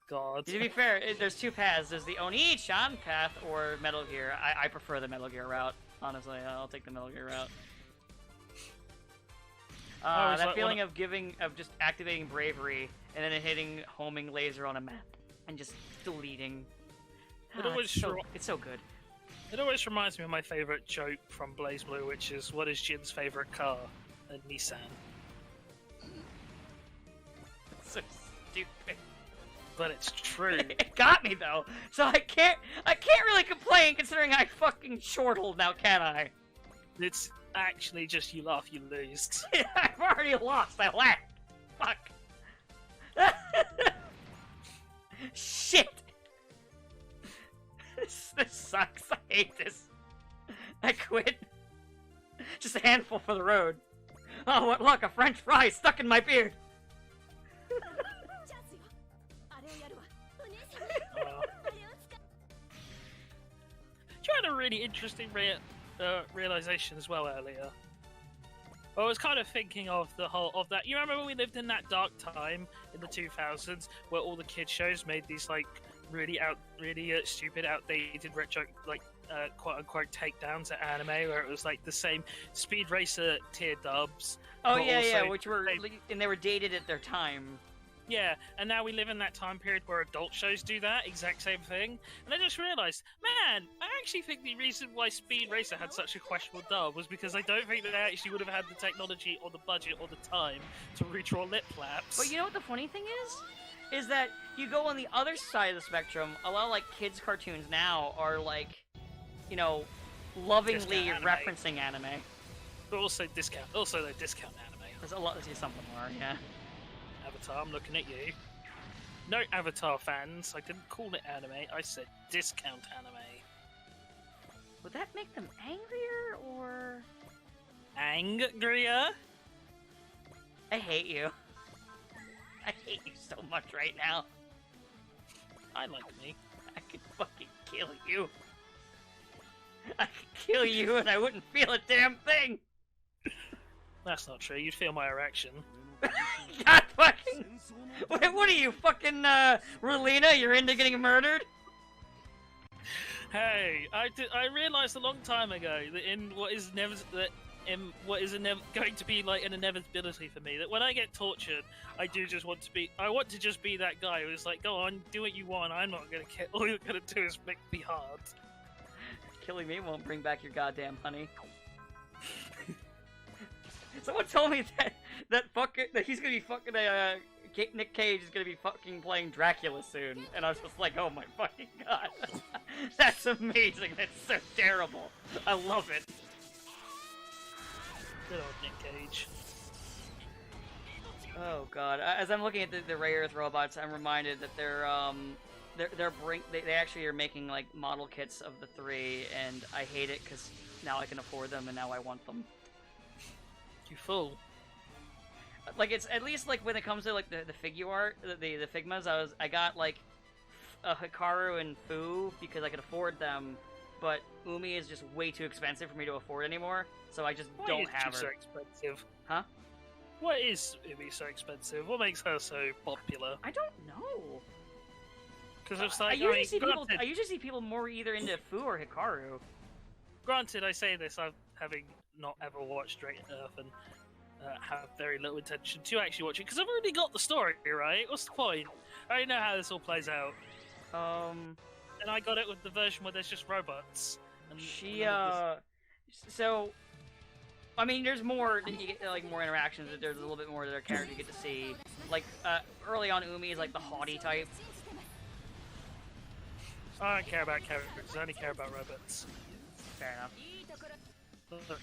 God. To be fair, there's two paths. There's the Oni-chan path or Metal Gear. I prefer the Metal Gear route. Honestly, I'll take the Metal Gear route. That feeling of just activating bravery and then hitting homing laser on a map and just deleting. It's so good. It always reminds me of my favorite joke from BlazBlue, which is, what is Jin's favorite car? A Nissan. It's so stupid. But it's true. It got me though, so I can't really complain considering I fucking chortled now, can I? It's actually just you laugh, you lose. I've already lost. I laughed. Fuck. Shit. This sucks. I hate this. I quit. Just a handful for the road. Oh, what luck! A French fry stuck in my beard. really interesting realization as well earlier. I was kind of thinking of the whole of that. You remember when we lived in that dark time in the 2000s where all the kids shows made these like really stupid, outdated retro quote unquote takedowns at anime where it was like the same Speed Racer tier dubs. Oh yeah, which were and they were dated at their time. Yeah, and now we live in that time period where adult shows do that exact same thing. And I just realised, man, I actually think the reason why Speed Racer had such a questionable dub was because I don't think that they actually would have had the technology or the budget or the time to redraw lip flaps. But you know what the funny thing is that you go on the other side of the spectrum. A lot of like kids' cartoons now are like, you know, lovingly referencing anime. But also discount anime. There's a lot. There's some of them are, yeah. Avatar, I'm looking at you. No Avatar fans, I didn't call it anime, I said discount anime. Would that make them angrier, or... Angrier? I hate you. I hate you so much right now. I like me. I could fucking kill you. I could kill you and I wouldn't feel a damn thing! That's not true, you'd feel my erection. God fucking... Wait, what are you, fucking, Relina? You're into getting murdered? Hey, I realised a long time ago that in what is going to be like an inevitability for me, that when I get tortured, I want to just be that guy who's like, go on, do what you want, I'm not gonna kill, all you're gonna do is make me hard. Killing me won't bring back your goddamn honey. Someone told me that he's gonna be fucking Nick Cage is gonna be fucking playing Dracula soon, and I was just like, oh my fucking god, that's amazing. That's so terrible. I love it. Good old Nick Cage. Oh god, as I'm looking at the Rare Earth robots, I'm reminded that they actually are making like model kits of the 3, and I hate it because now I can afford them and now I want them. You fool. Like, it's at least like when it comes to like the figure art, the Figmas, I got like a Hikaru and Fu because I could afford them, but Umi is just way too expensive for me to afford anymore, so I just don't have her. So expensive? Huh? Why is Umi so expensive? What makes her so popular? I don't know. Because it's like, I usually see people more either into Fu or Hikaru. Granted, I say this, having not ever watched Drake Earth and have very little intention to actually watch it, because I've already got the story, right? What's the point? I already know how this all plays out. And I got it with the version where there's just robots. And so, I mean, there's more, you get like more interactions, there's a little bit more of their character you get to see. Like, early on, Umi is like the haughty type. I don't care about characters, I only care about robots. Fair enough. Look,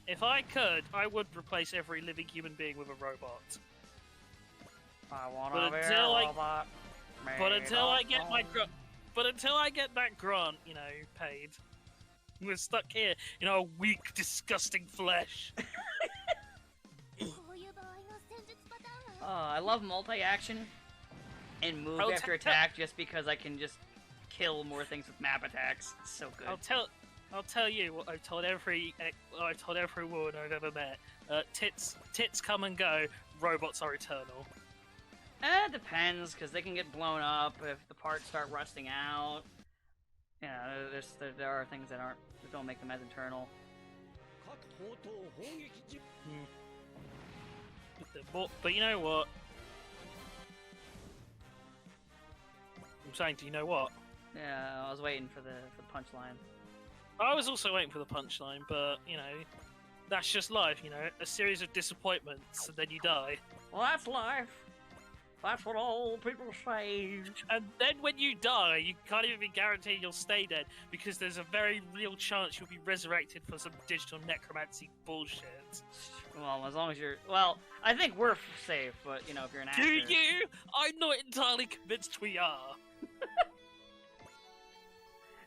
if I could, I would replace every living human being with a robot. I want to be a robot. But until I get that grant, you know, paid, we're stuck here in our weak, disgusting flesh. I love multi-action and move after attack just because I can just kill more things with map attacks. It's so good. I'll tell you what I've told every woman I've ever met. Tits come and go. Robots are eternal. It depends, because they can get blown up if the parts start rusting out. You know, there are things that don't make them as eternal. But you know what? I'm saying, do you know what? Yeah, I was waiting for the punchline. I was also waiting for the punchline, but, you know, that's just life, you know? A series of disappointments, and then you die. Well, that's life. That's what old people say. And then when you die, you can't even be guaranteed you'll stay dead, because there's a very real chance you'll be resurrected for some digital necromancy bullshit. Well, as long as you're... Well, I think we're safe, but, you know, if you're an actor... Do you? I'm not entirely convinced we are.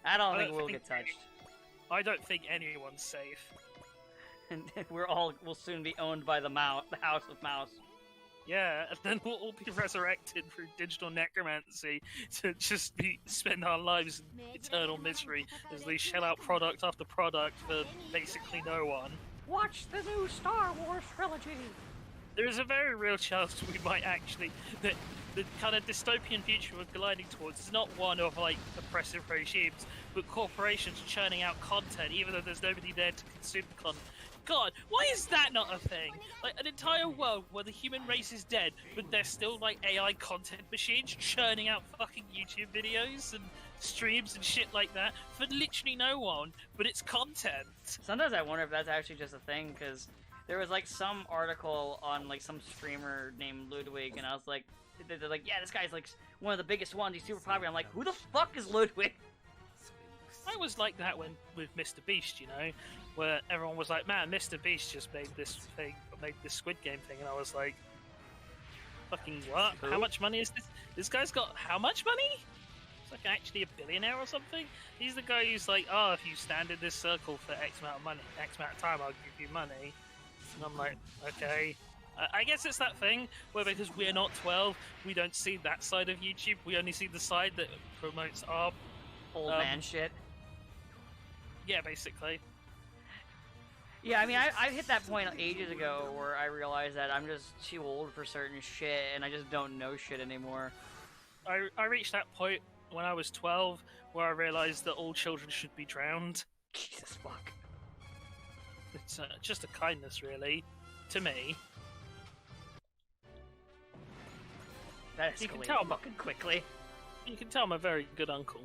I don't think we'll get touched. I don't think anyone's safe. And we'll soon be owned by the House of Mouse. Yeah, and then we'll all be resurrected through digital necromancy to just spend our lives in eternal misery as they shell out product after product for basically no one. Watch the new Star Wars trilogy. There is a very real chance we might actually that the kind of dystopian future we're gliding towards is not one of like oppressive regimes, but corporations churning out content, even though there's nobody there to consume the content. God, why is that not a thing? Like an entire world where the human race is dead, but there's still like AI content machines churning out fucking YouTube videos and streams and shit like that for literally no one, but it's content. Sometimes I wonder if that's actually just a thing, because there was like some article on like some streamer named Ludwig, and I was like, they're like, yeah, this guy's like one of the biggest ones, he's super popular. I'm like, who the fuck is Ludwig? I was like that when with Mr. Beast, you know, where everyone was like, man, Mr. Beast just made this thing, made this Squid Game thing, and I was like, fucking what? Who? How much money is this? This guy's got how much money? He's like actually a billionaire or something? He's the guy who's like, oh, if you stand in this circle for X amount of money, X amount of time, I'll give you money. And I'm like, okay. I guess it's that thing where because we're not 12, we don't see that side of YouTube. We only see the side that promotes our Old man shit. Yeah, basically. Yeah, I mean, I hit that point ages ago where I realized that I'm just too old for certain shit, and I just don't know shit anymore. I reached that point when I was 12 where I realized that all children should be drowned. Jesus fuck. It's just a kindness, really, to me. That You can escalated tell, fucking quickly. You can tell I'm a very good uncle.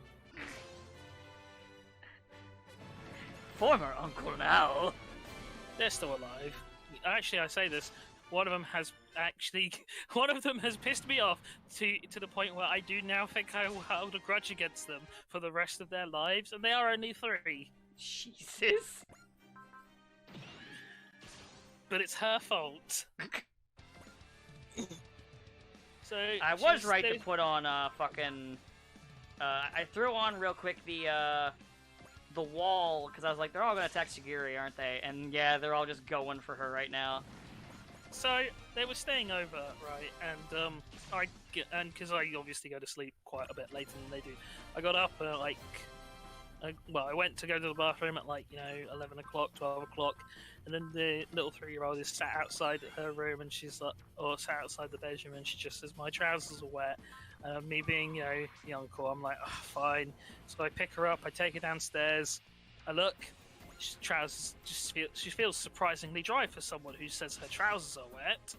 Former Uncle now. They're still alive. Actually, I say this. One of them has pissed me off to the point where I do now think I will hold a grudge against them for the rest of their lives, and they are only 3. Jesus. But it's her fault. So I was right to put on fucking. I threw on real quick the wall because I was like, they're all gonna attack Sagiri, aren't they? And yeah, they're all just going for her right now. So they were staying over, right? And because I obviously go to sleep quite a bit later than they do, I got up at like, I went to go to the bathroom at like 11 o'clock, 12 o'clock, and then the little 3-year-old is sat outside her room, and she's like, or sat outside the bedroom, and she just says, "My trousers are wet." Me being the uncle, I'm like, oh, fine. So I pick her up, I take her downstairs, I look. Trousers she feels surprisingly dry for someone who says her trousers are wet.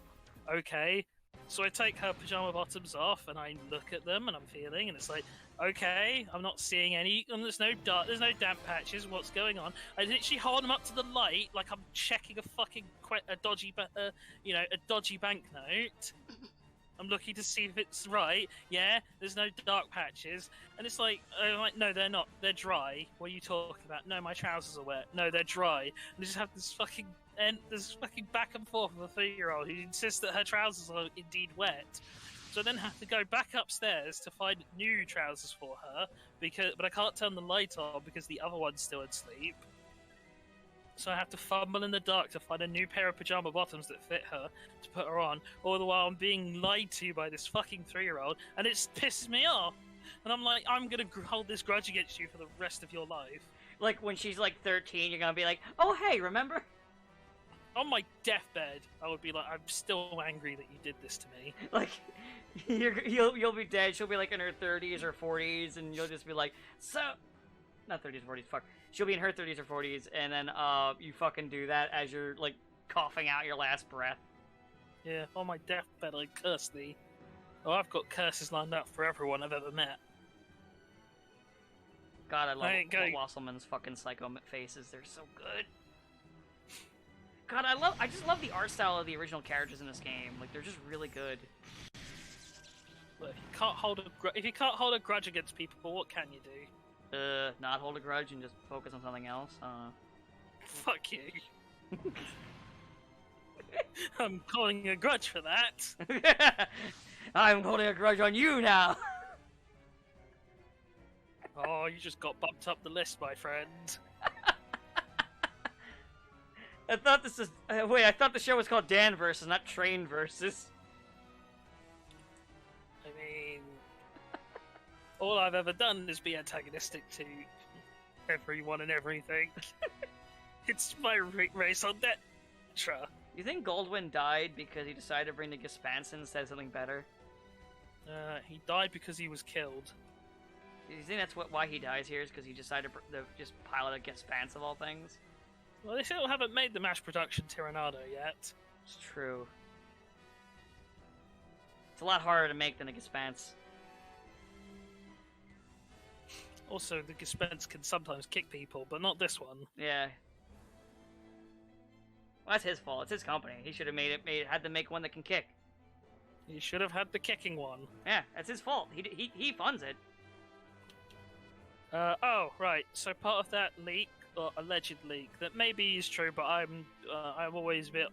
Okay, so I take her pajama bottoms off and I look at them and I'm feeling, and it's like, okay, I'm not seeing any. And there's no damp patches. What's going on? I literally hold them up to the light like I'm checking a fucking a dodgy banknote. I'm looking to see if it's right. Yeah, there's no dark patches. And it's like, I'm like, no, they're not. They're dry. What are you talking about? No, my trousers are wet. No, they're dry. And they just have this fucking back and forth with a 3-year-old who insists that her trousers are indeed wet. So I then have to go back upstairs to find new trousers for her, but I can't turn the light on because the other one's still asleep. So I have to fumble in the dark to find a new pair of pajama bottoms that fit her to put her on, all the while I'm being lied to by this fucking 3-year-old, and it pisses me off. And I'm like, I'm gonna hold this grudge against you for the rest of your life. Like when she's like 13, you're gonna be like, "Oh hey, remember?" On my deathbed, I would be like, I'm still angry that you did this to me. Like, you'll be dead. She'll be like in her 30s or 40s, and you'll just be like, "So, not 30s, 40s. Fuck." She'll be in her 30s or 40s, and then you fucking do that as you're like coughing out your last breath. Yeah, on my deathbed, I curse thee. Oh, I've got curses lined up for everyone I've ever met. God, I love Wasselman's fucking psycho faces. They're so good. God, I just love the art style of the original characters in this game. Like, they're just really good. Look, if you can't hold a grudge against people, what can you do? Not hold a grudge and just focus on something else. Fuck you. I'm calling a grudge for that. I'm holding a grudge on you now. Oh, you just got bumped up the list, my friend. I thought this is. Wait, I thought the show was called Dan Versus, not Train Versus. All I've ever done is be antagonistic to everyone and everything. It's my race on Detra. You think Goldwyn died because he decided to bring the Gespanson instead of something better? He died because he was killed. You think that's why he dies here? Is because he decided to just pilot a Gespans of all things? Well, they still haven't made the mass production Tyrannado yet. It's true. It's a lot harder to make than a Gespans. Also, the Gespenst can sometimes kick people, but not this one. Yeah. Well, that's his fault. It's his company. He should have had to make one that can kick. He should have had the kicking one. Yeah, that's his fault. He funds it. Oh, right. So part of that leak, or alleged leak, that maybe is true, but I'm always a bit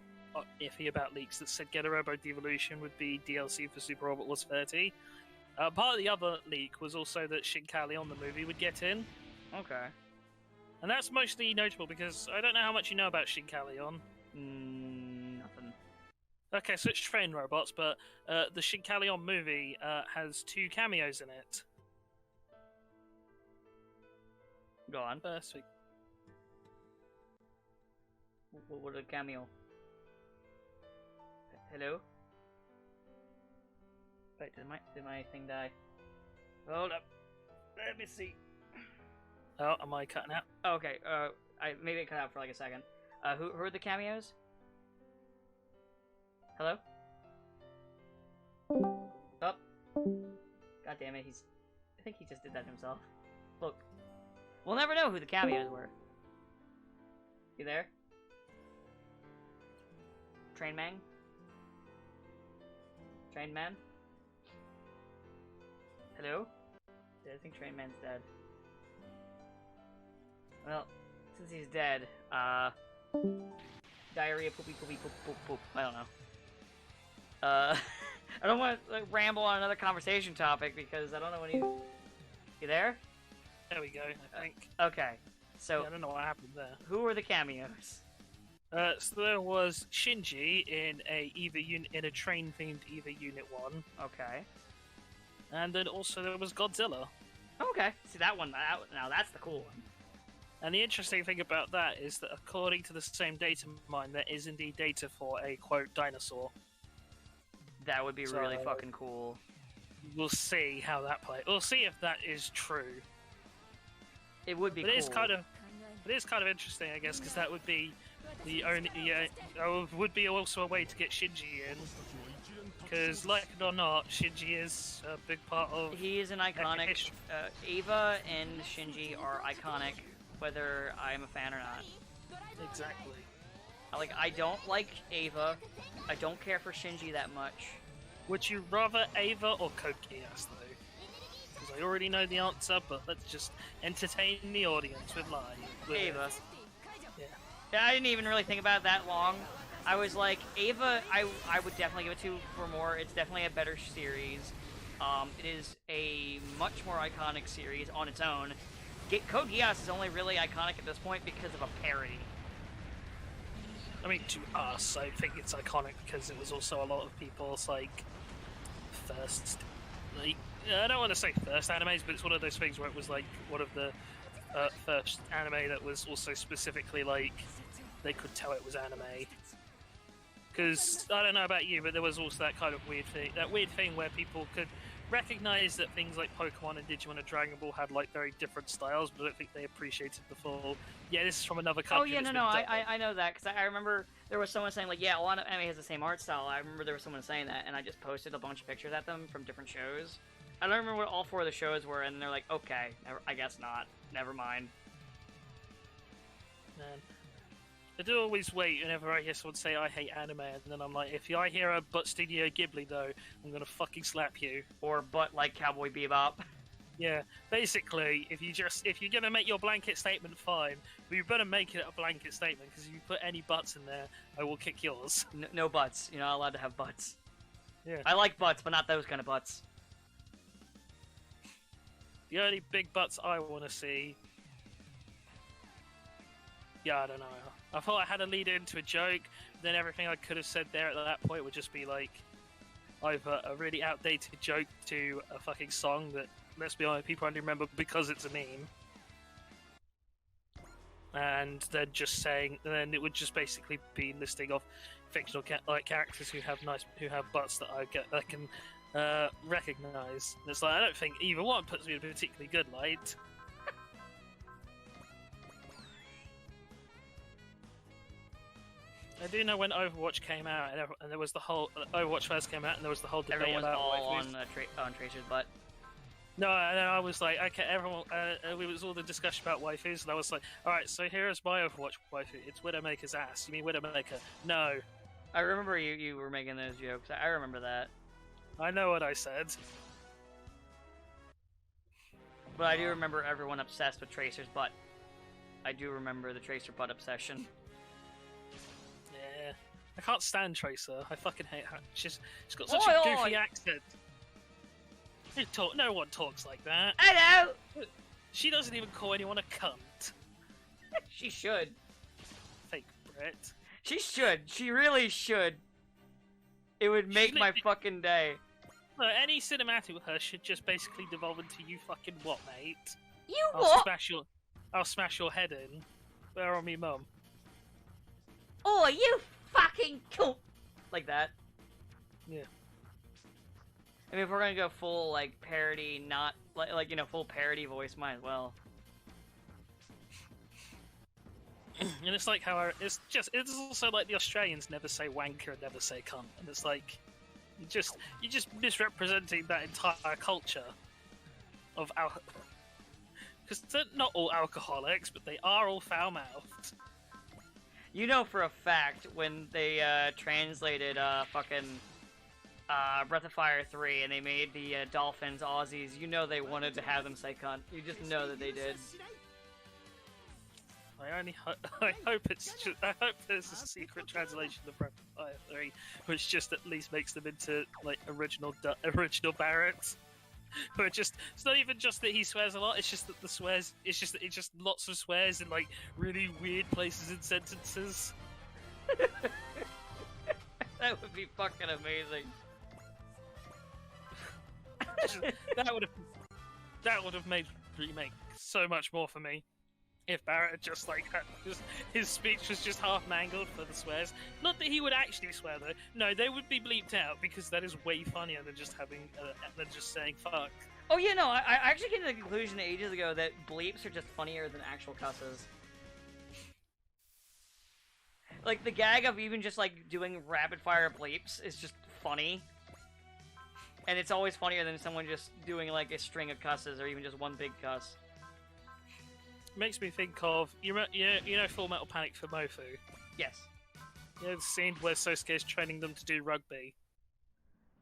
iffy about leaks that said Getter Robo Devolution would be DLC for Super Robot Wars 30. Part of the other leak was also that Shin Kalion, the movie, would get in. Okay. And that's mostly notable because I don't know how much you know about Shin Kalion. Nothing. Okay, so it's train robots, but the Shin Kalion movie has 2 cameos in it. Go on. Sweet. What a cameo. Hello? Wait, did my thing die? Hold up. Let me see. Oh, am I cutting out? Oh, okay, maybe it cut out for like a second. Who are the cameos? Hello? Oh. God damn it, I think he just did that himself. Look. We'll never know who the cameos were. You there? Train Man? Train Man? Hello? I think Train Man's dead. Well, since he's dead, diarrhea, poopy, poopy, poop, poop, poop. I don't know. I don't want to ramble on another conversation topic because I don't know when you there? There we go, I think. Okay, so yeah, I don't know what happened there. Who were the cameos? So there was Shinji in a train-themed EVA Unit 1. Okay. And then also there was Godzilla. Okay, see that one, now that's the cool one. And the interesting thing about that is that according to the same data mine, there is indeed data for a, quote, dinosaur. That would be really fucking cool. We'll see how that plays. We'll see if that is true. It would be but cool. It is kind of interesting, I guess, because that would be the only... would be also a way to get Shinji in. Because, like it or not, Shinji is a big part of... He is an iconic... Eva and Shinji are iconic, whether I'm a fan or not. Exactly. I don't like Eva. I don't care for Shinji that much. Would you rather Eva or Code Geass, though? Because I already know the answer, but let's just entertain the audience with Eva. Yeah. I didn't even really think about it that long. I was like, Eva, I would definitely give it 2 for more. It's definitely a better series. It is a much more iconic series on its own. Code Geass is only really iconic at this point because of a parody. I mean, to us, I think it's iconic because it was also a lot of people's, first... I don't want to say first animes, but it's one of those things where it was, one of the first anime that was also specifically, they could tell it was anime. Because, I don't know about you, but there was also that kind of weird thing where people could recognize that things like Pokemon and Digimon and Dragon Ball had, very different styles, but I don't think they appreciated the full, this is from another country. Oh, yeah, no, I know that, because I remember there was someone saying, a lot of anime has the same art style. I remember there was someone saying that, and I just posted a bunch of pictures at them from different shows. I don't remember what all 4 of the shows were, and they're like, okay, I guess not. Never mind. Man. I do always wait whenever I hear someone say I hate anime, and then I'm like, if I hear a Butt Studio Ghibli, though, I'm gonna fucking slap you. Or butt like Cowboy Bebop. Yeah, basically, if you're gonna make your blanket statement, fine, but you better make it a blanket statement, because if you put any butts in there, I will kick yours. No butts. You're not allowed to have butts. Yeah. I like butts, but not those kind of butts. The only big butts I want to see... Yeah, I don't know. I thought I had a lead into a joke, then everything I could have said there at that point would just be either a really outdated joke to a fucking song that let's be honest, people only remember because it's a meme. And then just saying, then it would just basically be listing of fictional characters who have butts that I can recognize. And it's like I don't think either one puts me in a particularly good light. I do know when Overwatch came out, and there was the whole Overwatch first came out, and there was the whole debate Everyone was about all waifus. on Tracer's butt. No, and then I was like, okay, everyone. We was all the discussion about waifus, and I was like, all right, so here's my Overwatch waifu. It's Widowmaker's ass. You mean Widowmaker? No. I remember you were making those jokes. I remember that. I know what I said. But I do remember everyone obsessed with Tracer's butt. I do remember the Tracer butt obsession. Yeah. I can't stand Tracer. I fucking hate her. She's got such Oi, a goofy oi. accent. No one talks like that. Hello! She doesn't even call anyone a cunt. She should. Fake Brit. She should. She really should. It would make my fucking day. No, any cinematic with her should just basically devolve into you fucking what, mate? You I'll what? I'll smash your head in. Where on me, mum? Oh, you fucking cool. Like that. Yeah. I mean, if we're gonna go full, like, parody, not, like you know, full parody voice, might as well. And it's like how it's also like the Australians never say wanker and never say cunt, and it's like you're just misrepresenting that entire culture of because they're not all alcoholics, but they are all foul-mouthed. You know for a fact when they translated fucking Breath of Fire 3 and they made the Dolphins Aussies, you know they wanted to have them say cunt. You just know that they did. I hope there's a secret translation of Breath of Fire 3, which just at least makes them into like original Barretts. But it's not even just that he swears a lot. It's just that it's just lots of swears in like really weird places in sentences. That would be fucking amazing. That would have made remake so much more for me. If Barrett had just his speech was just half mangled for the swears. Not that he would actually swear though. No, they would be bleeped out because that is way funnier than just saying fuck. Oh yeah, no, I actually came to the conclusion ages ago that bleeps are just funnier than actual cusses. Like the gag of even just like doing rapid fire bleeps is just funny. And it's always funnier than someone just doing like a string of cusses or even just one big cuss. Makes me think of you know Full Metal Panic for Mofu. Yes. You know the scene where Sosuke is training them to do rugby.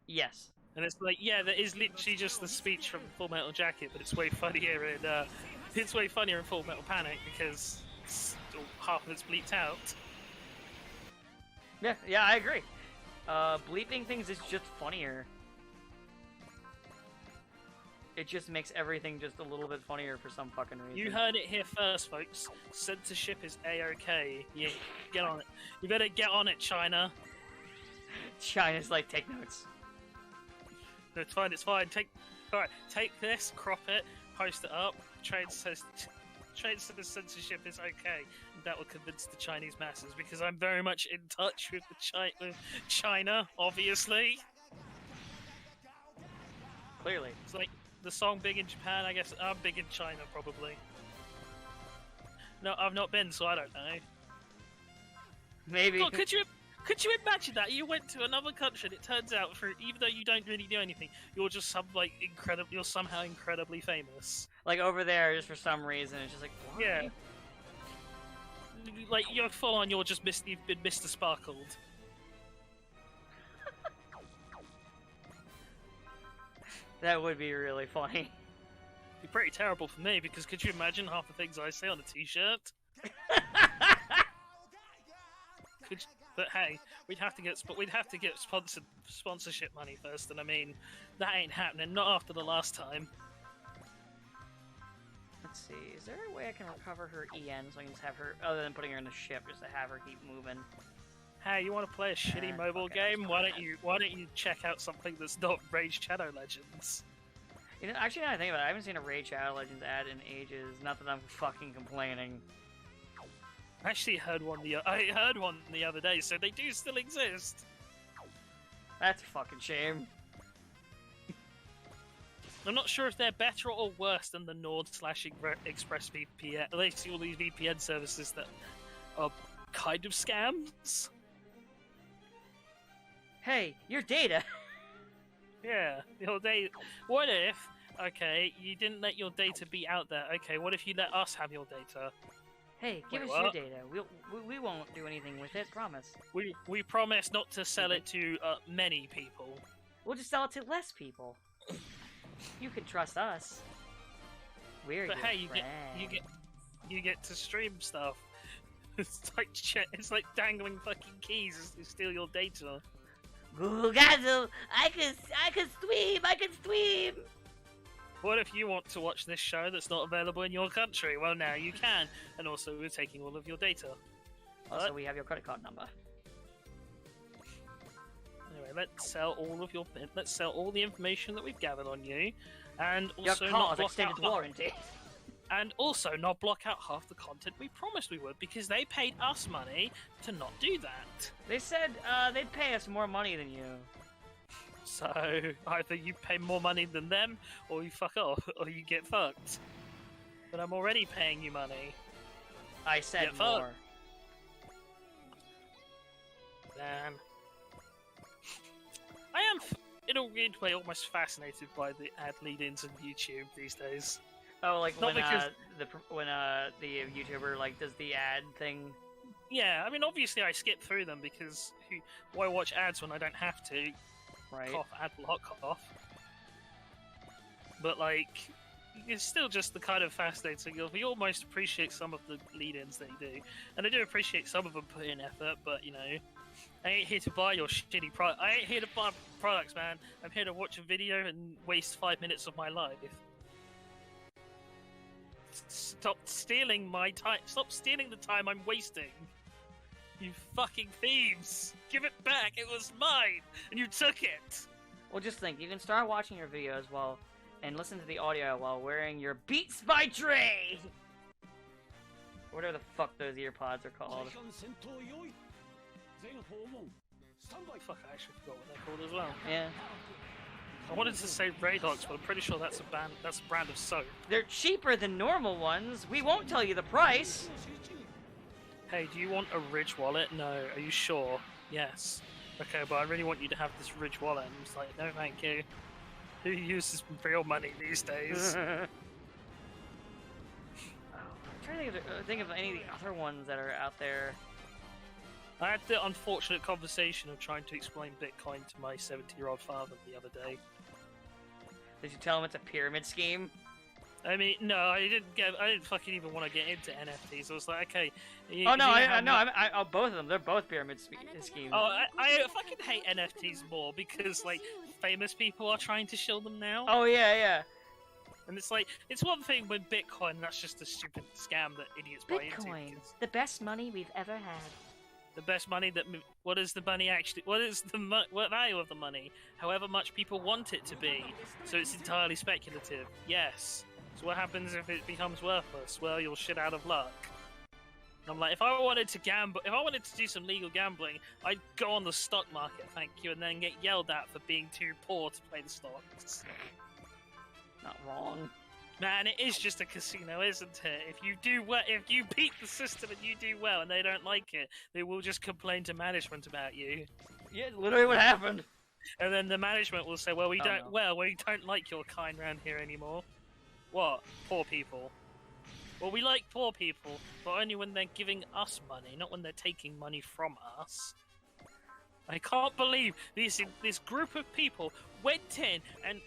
Yes. And it's like, yeah, that is literally just the speech from Full Metal Jacket, but it's way funnier in Full Metal Panic because half of it's bleeped out. Yeah, I agree. Bleeping things is just funnier. It just makes everything just a little bit funnier for some fucking reason. You heard it here first, folks. Censorship is A-OK. Yeah, get on it. You better get on it, China. China's like, take notes. No, it's fine, it's fine. Alright, take this, crop it, post it up. Trade says censorship is okay. And that will convince the Chinese masses, because I'm very much in touch with China, obviously. Clearly. It's like the song big in Japan, I guess I'm big in China, probably. No, I've not been, so I don't know. Maybe. God, could you imagine that? You went to another country and it turns out, even though you don't really do anything, you're just you're somehow incredibly famous. Like over there, just for some reason, it's just like, why? Yeah. Like, you're full on, you've been Mr. Sparkled. That would be really funny. It'd be pretty terrible for me, because could you imagine half the things I say on a t-shirt? But hey, we'd have to get sponsorship money first, and I mean, that ain't happening, not after the last time. Let's see, is there a way I can recover her EN so I can just have her, other than putting her in the ship, just to have her keep moving? Hey, you want to play a shitty mobile game? Why don't you check out something that's not Raid Shadow Legends? You know, actually, now that I think about it, I haven't seen a Raid Shadow Legends ad in ages. Not that I'm fucking complaining. I actually heard one I heard one the other day, so they do still exist. That's a fucking shame. I'm not sure if they're better or worse than the Nord/ExpressVPN. They see all these VPN services that are kind of scams. Hey, your data. Yeah, your data. What if? Okay, you didn't let your data be out there. Okay, what if you let us have your data? Hey, give Wait, us your what? data. We won't do anything with it. Promise. We promise not to sell it to many people. We'll just sell it to less people. You can trust us. We're But your hey, friends. you get to stream stuff. It's like dangling fucking keys to steal your data. Googazzle! I can stream! What if you want to watch this show that's not available in your country? Well, now you can, and also we're taking all of your data. Also, What? we have your credit card number. Anyway, let's sell all the information that we've gathered on you, and Your also car's extended warranty. and also not block out half the content we promised we would, because they paid us money to not do that. They said they'd pay us more money than you. So either you pay more money than them, or you fuck off, or you get fucked. But I'm already paying you money. I said Get fucked. more. Damn. I am, in a weird way, almost fascinated by the ad lead-ins on YouTube these days. Oh, like Not when because- the YouTuber like does the ad thing. Yeah, I mean, obviously I skip through them because why watch ads when I don't have to? Right. Cough, ad block off. But like, it's still just the kind of fascinating. We almost appreciate some of the lead-ins they do, and I do appreciate some of them put in effort. But you know, I ain't here to buy your shitty product. I ain't here to buy products, man. I'm here to watch a video and waste 5 minutes of my life. Stop stealing my time. Stop stealing the time I'm wasting. You fucking thieves! Give it back! It was mine! And you took it! Well, just think, you can start watching your videos and listen to the audio while wearing your Beats by Dre! Whatever the fuck those ear pods are called. Fuck, I actually forgot what they're called as well. Yeah. I wanted to say Raydox, but I'm pretty sure that's a brand of soap. They're cheaper than normal ones. We won't tell you the price. Hey, do you want a Ridge wallet? No. Are you sure? Yes. Okay, but I really want you to have this Ridge wallet. And I'm just like, no thank you. Who uses real money these days? I'm trying to think of any of the other ones that are out there. I had the unfortunate conversation of trying to explain Bitcoin to my 70-year-old father the other day. Did you tell him it's a pyramid scheme? I mean, no, I didn't fucking even want to get into NFTs. I was like, okay. Oh no, I both of them. They're both pyramid schemes. Oh, I fucking hate NFTs more because like famous people are trying to shill them now. Oh yeah. And it's like, it's one thing when Bitcoin, that's just a stupid scam that idiots buy into. Bitcoin, the best money we've ever had. The best money that, what is the money actually, what is the what value of the money? However much people want it to be. So it's entirely speculative. Yes. So what happens if it becomes worthless? Well, you'll shit out of luck. And I'm like, if I wanted to gamble, if I wanted to do some legal gambling, I'd go on the stock market, thank you, and then get yelled at for being too poor to play the stocks. Not wrong. Man, it is just a casino, isn't it? If you do well, if you beat the system and you do well, and they don't like it, they will just complain to management about you. Yeah, literally what happened. And then the management will say, "Well, we Oh, don't. no. Well, we don't like your kind around here anymore." What? Poor people. Well, we like poor people, but only when they're giving us money, not when they're taking money from us. I can't believe this group of people went in and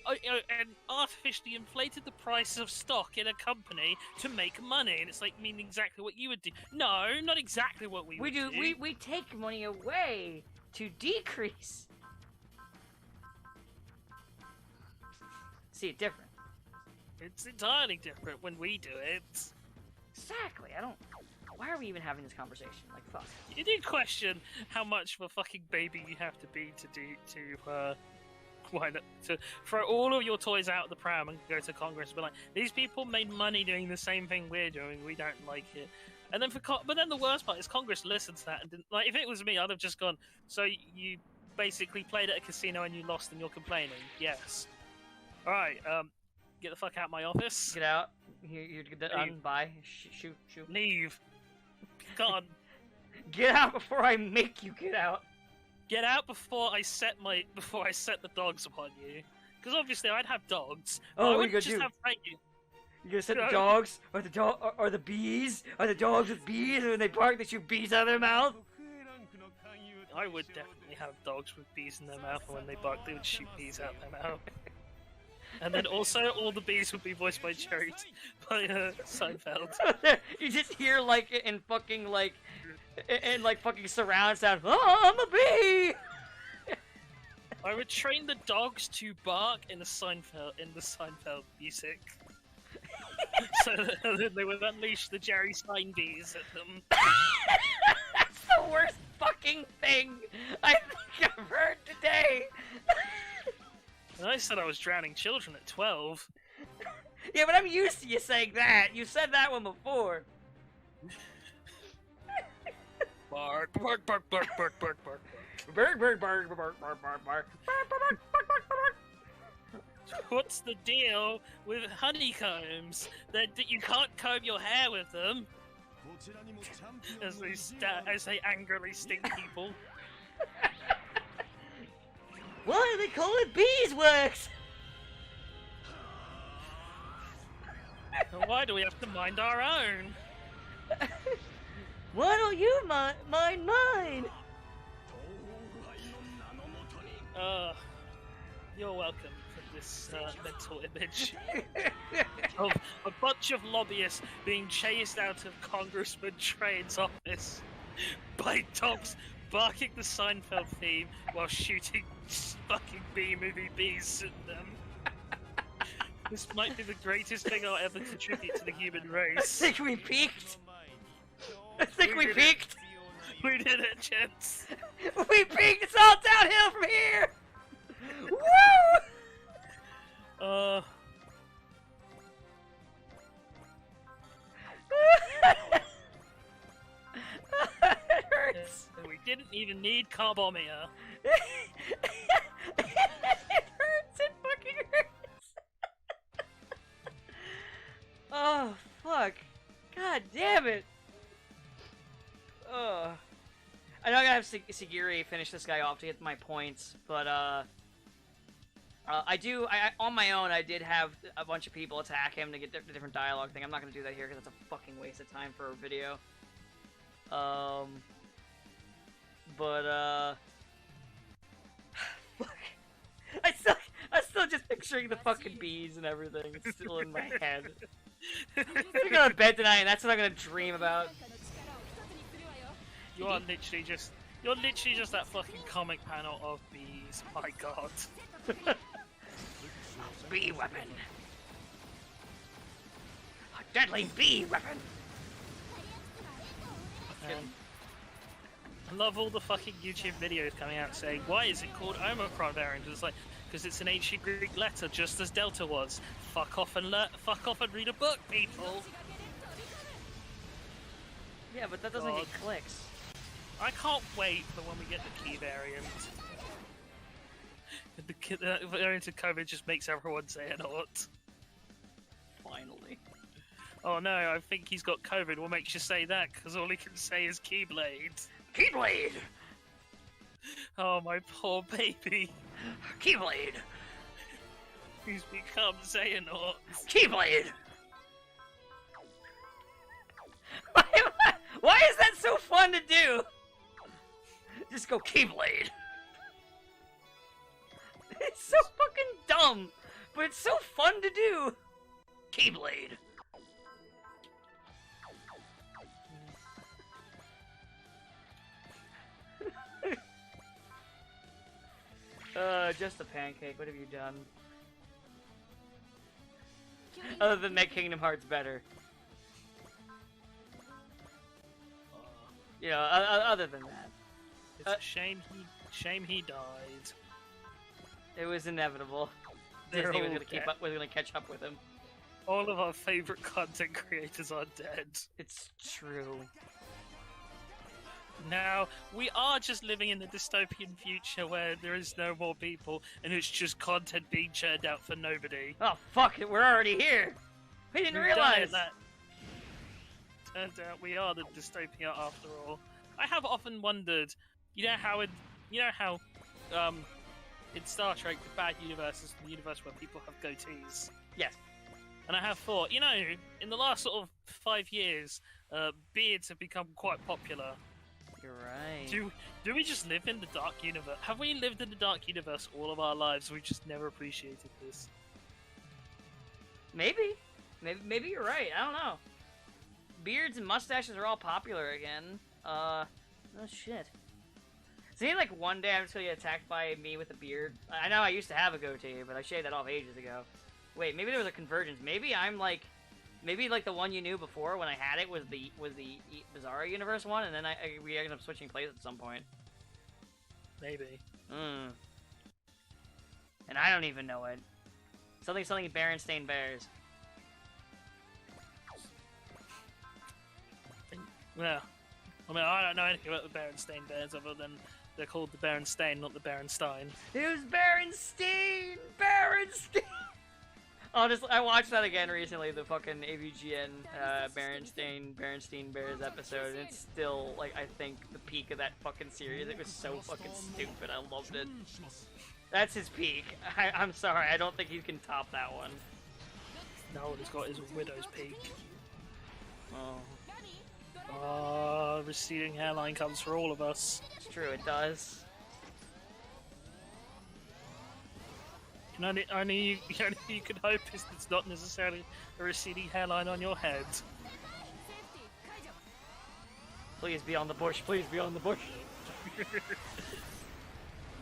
artificially inflated the price of stock in a company to make money, and it's like meaning exactly what you would do. No, not exactly what we would do. We take money away to decrease. See it different. It's entirely different when we do it. Exactly. Why are we even having this conversation? Like, fuck. You do question how much of a fucking baby you have to be to why not to throw all of your toys out of the pram and go to Congress and be like, these people made money doing the same thing we're doing, we don't like it. And then but then the worst part is Congress listened to that and didn't, like, if it was me, I'd have just gone, so you basically played at a casino and you lost and you're complaining? Yes. Alright, get the fuck out of my office. Get out. You're done. Bye. Shoot. Leave. God. Get out before I make you get out. Get out before I set the dogs upon you. Because obviously I'd have dogs. Oh, I what are you wouldn't gonna just do? have you. You gonna set the dogs, or the bees, or the dogs with bees, and when they bark, they shoot bees out of their mouth? I would definitely have dogs with bees in their mouth, and when they bark, they would shoot bees out their mouth. And then also, all the bees would be voiced by Seinfeld. You just hear like in fucking like fucking surround sound. Oh, I'm a bee. I would train the dogs to bark in the Seinfeld music, so that they would unleash the Jerry Stein bees at them. That's the worst fucking thing I think I've heard today. And I said I was drowning children at 12. Yeah, but I'm used to you saying that. You said that one before. Bark, bark, bark, bark, bark, bark, bark. Bark, bark, bark, bark, bark, bark, bark. What's the deal with honeycombs? That you can't comb your hair with them. As they angrily sting people. Why do they call it beeswax? And why do we have to mind our own? Why don't you mind mine? You're welcome for this mental image of a bunch of lobbyists being chased out of Congressman Train's office by dogs barking the Seinfeld theme while shooting fucking B-movie bees at them. This might be the greatest thing I'll ever contribute to the human race. I think we peaked. We peaked. We did it, gents. We peaked. It's all downhill from here. Woo! It hurts. We didn't even need Carbomia. It hurts. It fucking hurts. Oh, fuck. God damn it. Ugh. I know I gotta have Sigiri finish this guy off to get my points, but, on my own, I did have a bunch of people attack him to get the different dialogue thing. I'm not gonna do that here because that's a fucking waste of time for a video. Fuck. I'm still just picturing the fucking bees and everything. It's still in my head. I'm gonna go to bed tonight, and that's what I'm gonna dream about. You're literally just that fucking comic panel of bees. My god. Bee weapon. A deadly bee weapon. I love all the fucking YouTube videos coming out saying, why is it called Omicron variant? It's like, because it's an ancient Greek letter, just as Delta was. Fuck off and read a book, people. Yeah, but that doesn't get clicks. I can't wait for when we get the key variant. The variant of COVID just makes everyone say it a lot. Finally. Oh no, I think he's got COVID. What makes you say that? Because all he can say is Keyblade. Keyblade! Oh, my poor baby. Keyblade! He's become Xehanort. Keyblade! Why is that so fun to do? Just go Keyblade. It's so fucking dumb, but it's so fun to do. Keyblade. Just a pancake. What have you done? Other than make Kingdom Hearts better. You know, other than that. It's a shame he died. It was inevitable. They're Disney was all gonna keep dead. up. Was gonna catch up with him. All of our favorite content creators are dead. It's true. Now, we are just living in the dystopian future where there is no more people and it's just content being churned out for nobody. Oh fuck it! We're already here. We didn't We've done realize it, that. Turns out we are the dystopia after all. I have often wondered, in Star Trek, the bad universe is the universe where people have goatees. Yes. And I have thought, in the last sort of 5 years, beards have become quite popular. You're right. Do we just live in the dark universe? Have we lived in the dark universe all of our lives? We've just never appreciated this. Maybe you're right. I don't know. Beards and mustaches are all popular again. Oh shit. See, like one day I'm just gonna get attacked by me with a beard. I know I used to have a goatee, but I shaved that off ages ago. Wait, maybe there was a convergence. Maybe the one you knew before when I had it was the Bizarro Universe one, and then we ended up switching places at some point. Maybe. And I don't even know it. Something Berenstain Bears. Well, I mean, I don't know anything about the Berenstain Bears other than they're called the Berenstain, not the Berenstein. It was Berenstein! Berenstein! I watched that again recently, the fucking AVGN Berenstein Bears episode, and it's still, like, I think, the peak of that fucking series. It was so fucking stupid, I loved it. That's his peak. I'm sorry, I don't think he can top that one. No, what he's got is a widow's peak. Oh. Receding hairline comes for all of us. It's true, it does. Only you can hope is it's not necessarily a receding hairline on your head. Please be on the bush, please be on the bush.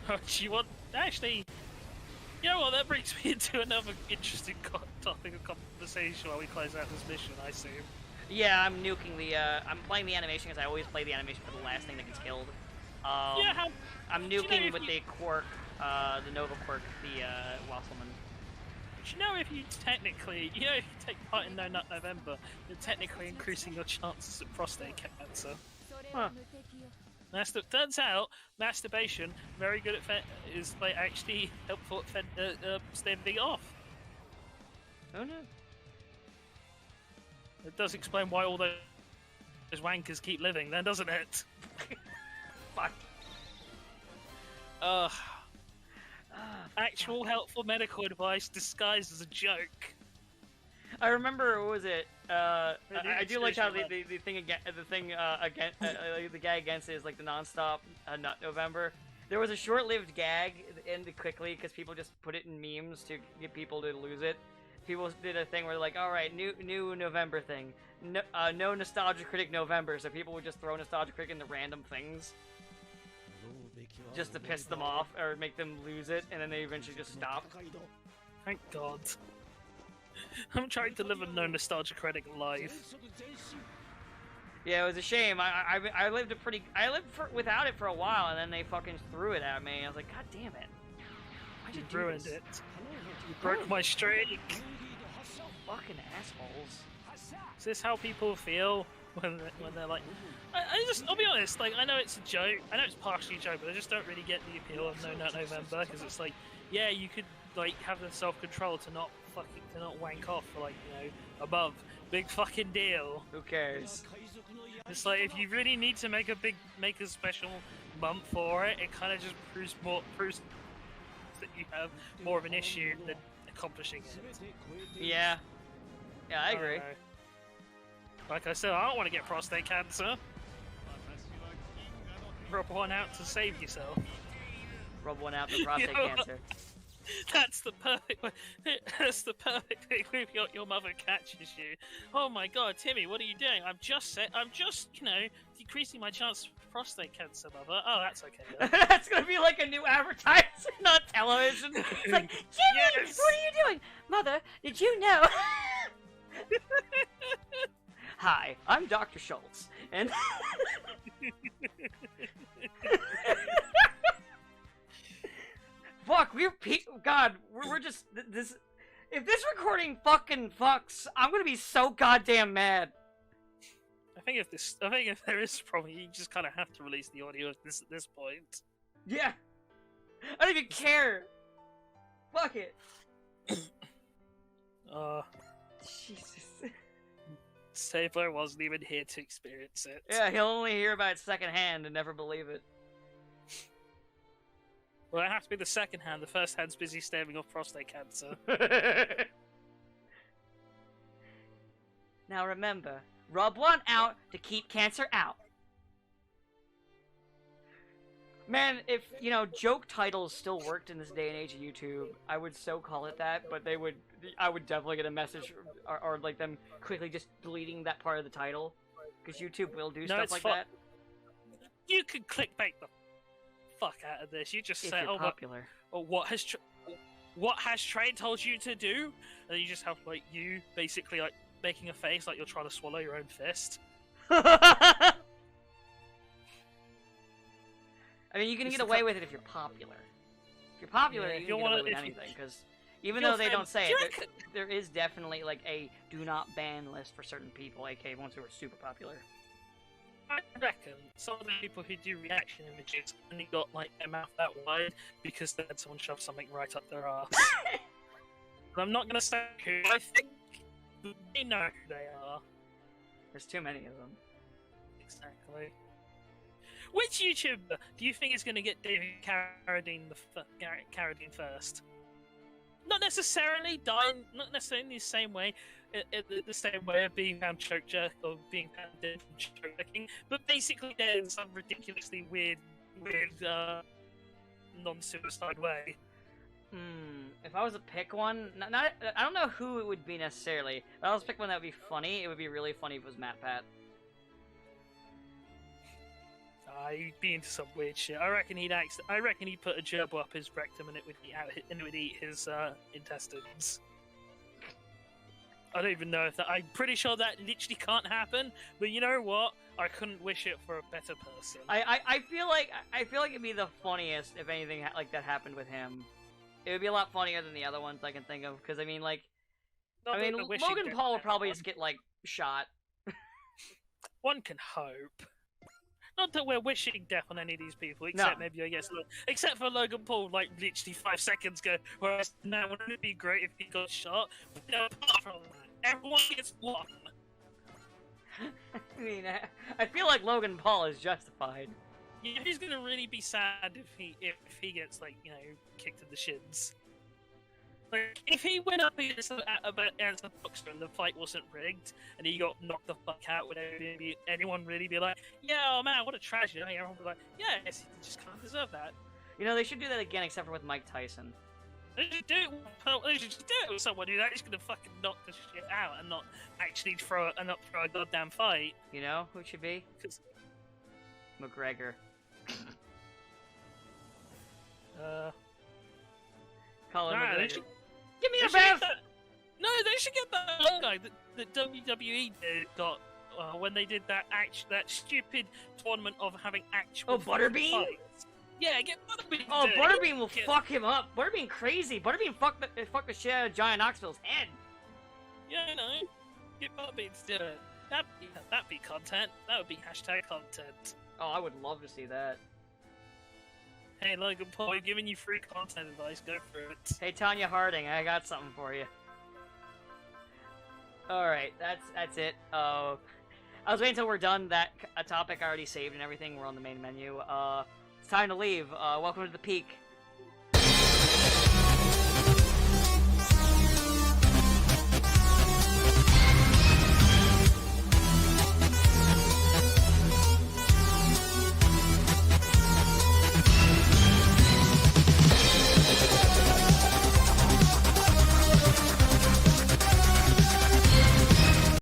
Do you want... Actually, you know what, that brings me into another interesting topic of conversation while we close out this mission, I assume. Yeah, I'm nuking the, I'm playing the animation because I always play the animation for the last thing that gets killed. I'm nuking with the quirk, the Nova quirk, the, Wasselman. Do you know if you technically, if you take part in No Nut November, you're technically increasing your chances of prostate cancer? Huh. Turns out, masturbation, very good at is like actually helpful at staving off. Oh no. It does explain why all those wankers keep living, then, doesn't it? Fuck. Actual helpful medical advice disguised as a joke. I remember, what was it? I do like how the gag against it is like the non-stop Nut November. There was a short-lived gag that ended quickly because people just put it in memes to get people to lose it. People did a thing where they're like, all right, new November thing, no Nostalgia Critic November, so people would just throw Nostalgia Critic into random things just to piss them off or make them lose it, and then they eventually just stop. Thank God. I'm trying to live a no Nostalgia Critic life. Yeah, it was a shame. I lived without it for a while, and then they fucking threw it at me. I was like, God damn it! Why'd you do ruined this? it. You broke my streak. Fucking assholes. Is this how people feel when they're like? I'll be honest. Like, I know it's a joke. I know it's partially a joke, but I just don't really get the appeal of No Nut November because it's like, yeah, you could like have the self-control to not wank off for like a month. Big fucking deal. Who cares? It's like if you really need to make a special month for it, it kind of just proves that you have more of an issue than accomplishing it. Yeah. Yeah, I agree. Like I said, I don't want to get prostate cancer. Rub one out to save yourself. Rub one out for prostate cancer. That's the perfect way. That's the perfect thing if your mother catches you. Oh my God, Timmy, what are you doing? I'm just decreasing my chance of prostate cancer, mother. Oh, that's okay. Then. That's gonna be like a new advertisement on television. It's like, Jimmy, Yes! what are you doing? Mother, did you know? Hi, I'm Dr. Schultz, and fuck, fuck, God, we're just this. If this recording fucking fucks, I'm gonna be so goddamn mad. I think if there is a problem, you just kind of have to release the audio at this point. Yeah. I don't even care. Fuck it. Jesus. Saber wasn't even here to experience it. Yeah, he'll only hear about it secondhand and never believe it. Well, it has to be the second hand. The first hand's busy staving off prostate cancer. Now remember, rub one out to keep cancer out. Man, if, you know, joke titles still worked in this day and age of YouTube, I would so call it that, but I would definitely get a message, or like them quickly just deleting that part of the title, because YouTube will do stuff like that. You could clickbait the fuck out of this. You just If say, you're popular. what has Train told you to do? And you just have, like, you basically, like, making a face like you're trying to swallow your own fist. I mean, you can get away with it if you're popular. If you're popular, Yeah, you can get away with anything, because even your though they friend- don't say do you it, there is definitely, like, a do not ban list for certain people, aka ones who are super popular. I reckon some of the people who do reaction images only got, like, their mouth that wide because they had someone shove something right up their ass. And I'm not gonna say who I think, but they know who they are. There's too many of them. Exactly. Which YouTuber do you think is going to get David Carradine Carradine first? Not necessarily dying, not necessarily in the same way, the same way of being found choke jerk or being found dead from choke jerking, but basically dead in some ridiculously weird, non-suicide way. If I was to pick one, I don't know who it would be necessarily. If I was to pick one that would be funny, it would be really funny if it was Matt Pat. He'd be into some weird shit. I reckon he'd put a gerbil up his rectum and it would eat his intestines. I don't even know if that. I'm pretty sure that literally can't happen. But you know what? I couldn't wish it for a better person. I feel like it'd be the funniest if anything like that happened with him. It would be a lot funnier than the other ones I can think of. Because I mean, like, Logan Paul would probably just get like shot. One can hope. Not that we're wishing death on any of these people, except maybe, I guess, except for Logan Paul, like, literally 5 seconds ago, whereas now, wouldn't it be great if he got shot? But, you know, apart from that, everyone gets one. I mean, I feel like Logan Paul is justified. Yeah, he's gonna really be sad if he gets, like, you know, kicked in the shins. Like, if he went up against a boxer and the fight wasn't rigged, and he got knocked the fuck out, would anyone really be like, yeah, oh man, what a tragedy? And everyone would be like, yes, he just can't deserve that. You know, they should do that again, except for with Mike Tyson. They should do it with someone who's actually gonna fucking knock the shit out and not actually throw a goddamn fight. You know who it should be? McGregor. Colin McGregor. Give me a bath! No, they should get that one guy that WWE got when they did that stupid tournament of having actual. Oh, Butterbean! Fights. Yeah, get Butterbean. Oh, Butterbean will fuck him up. Butterbean crazy. Butterbean fuck the shit out of Giant Knoxville's head. Yeah, I know. Get Butterbean to do it. That'd be content. That would be hashtag content. Oh, I would love to see that. Hey, Logan Paul, we're giving you free content advice. Go for it. Hey, Tanya Harding, I got something for you. Alright, that's it. I was waiting until we're done. A topic I already saved and everything. We're on the main menu. It's time to leave. Welcome to the peak.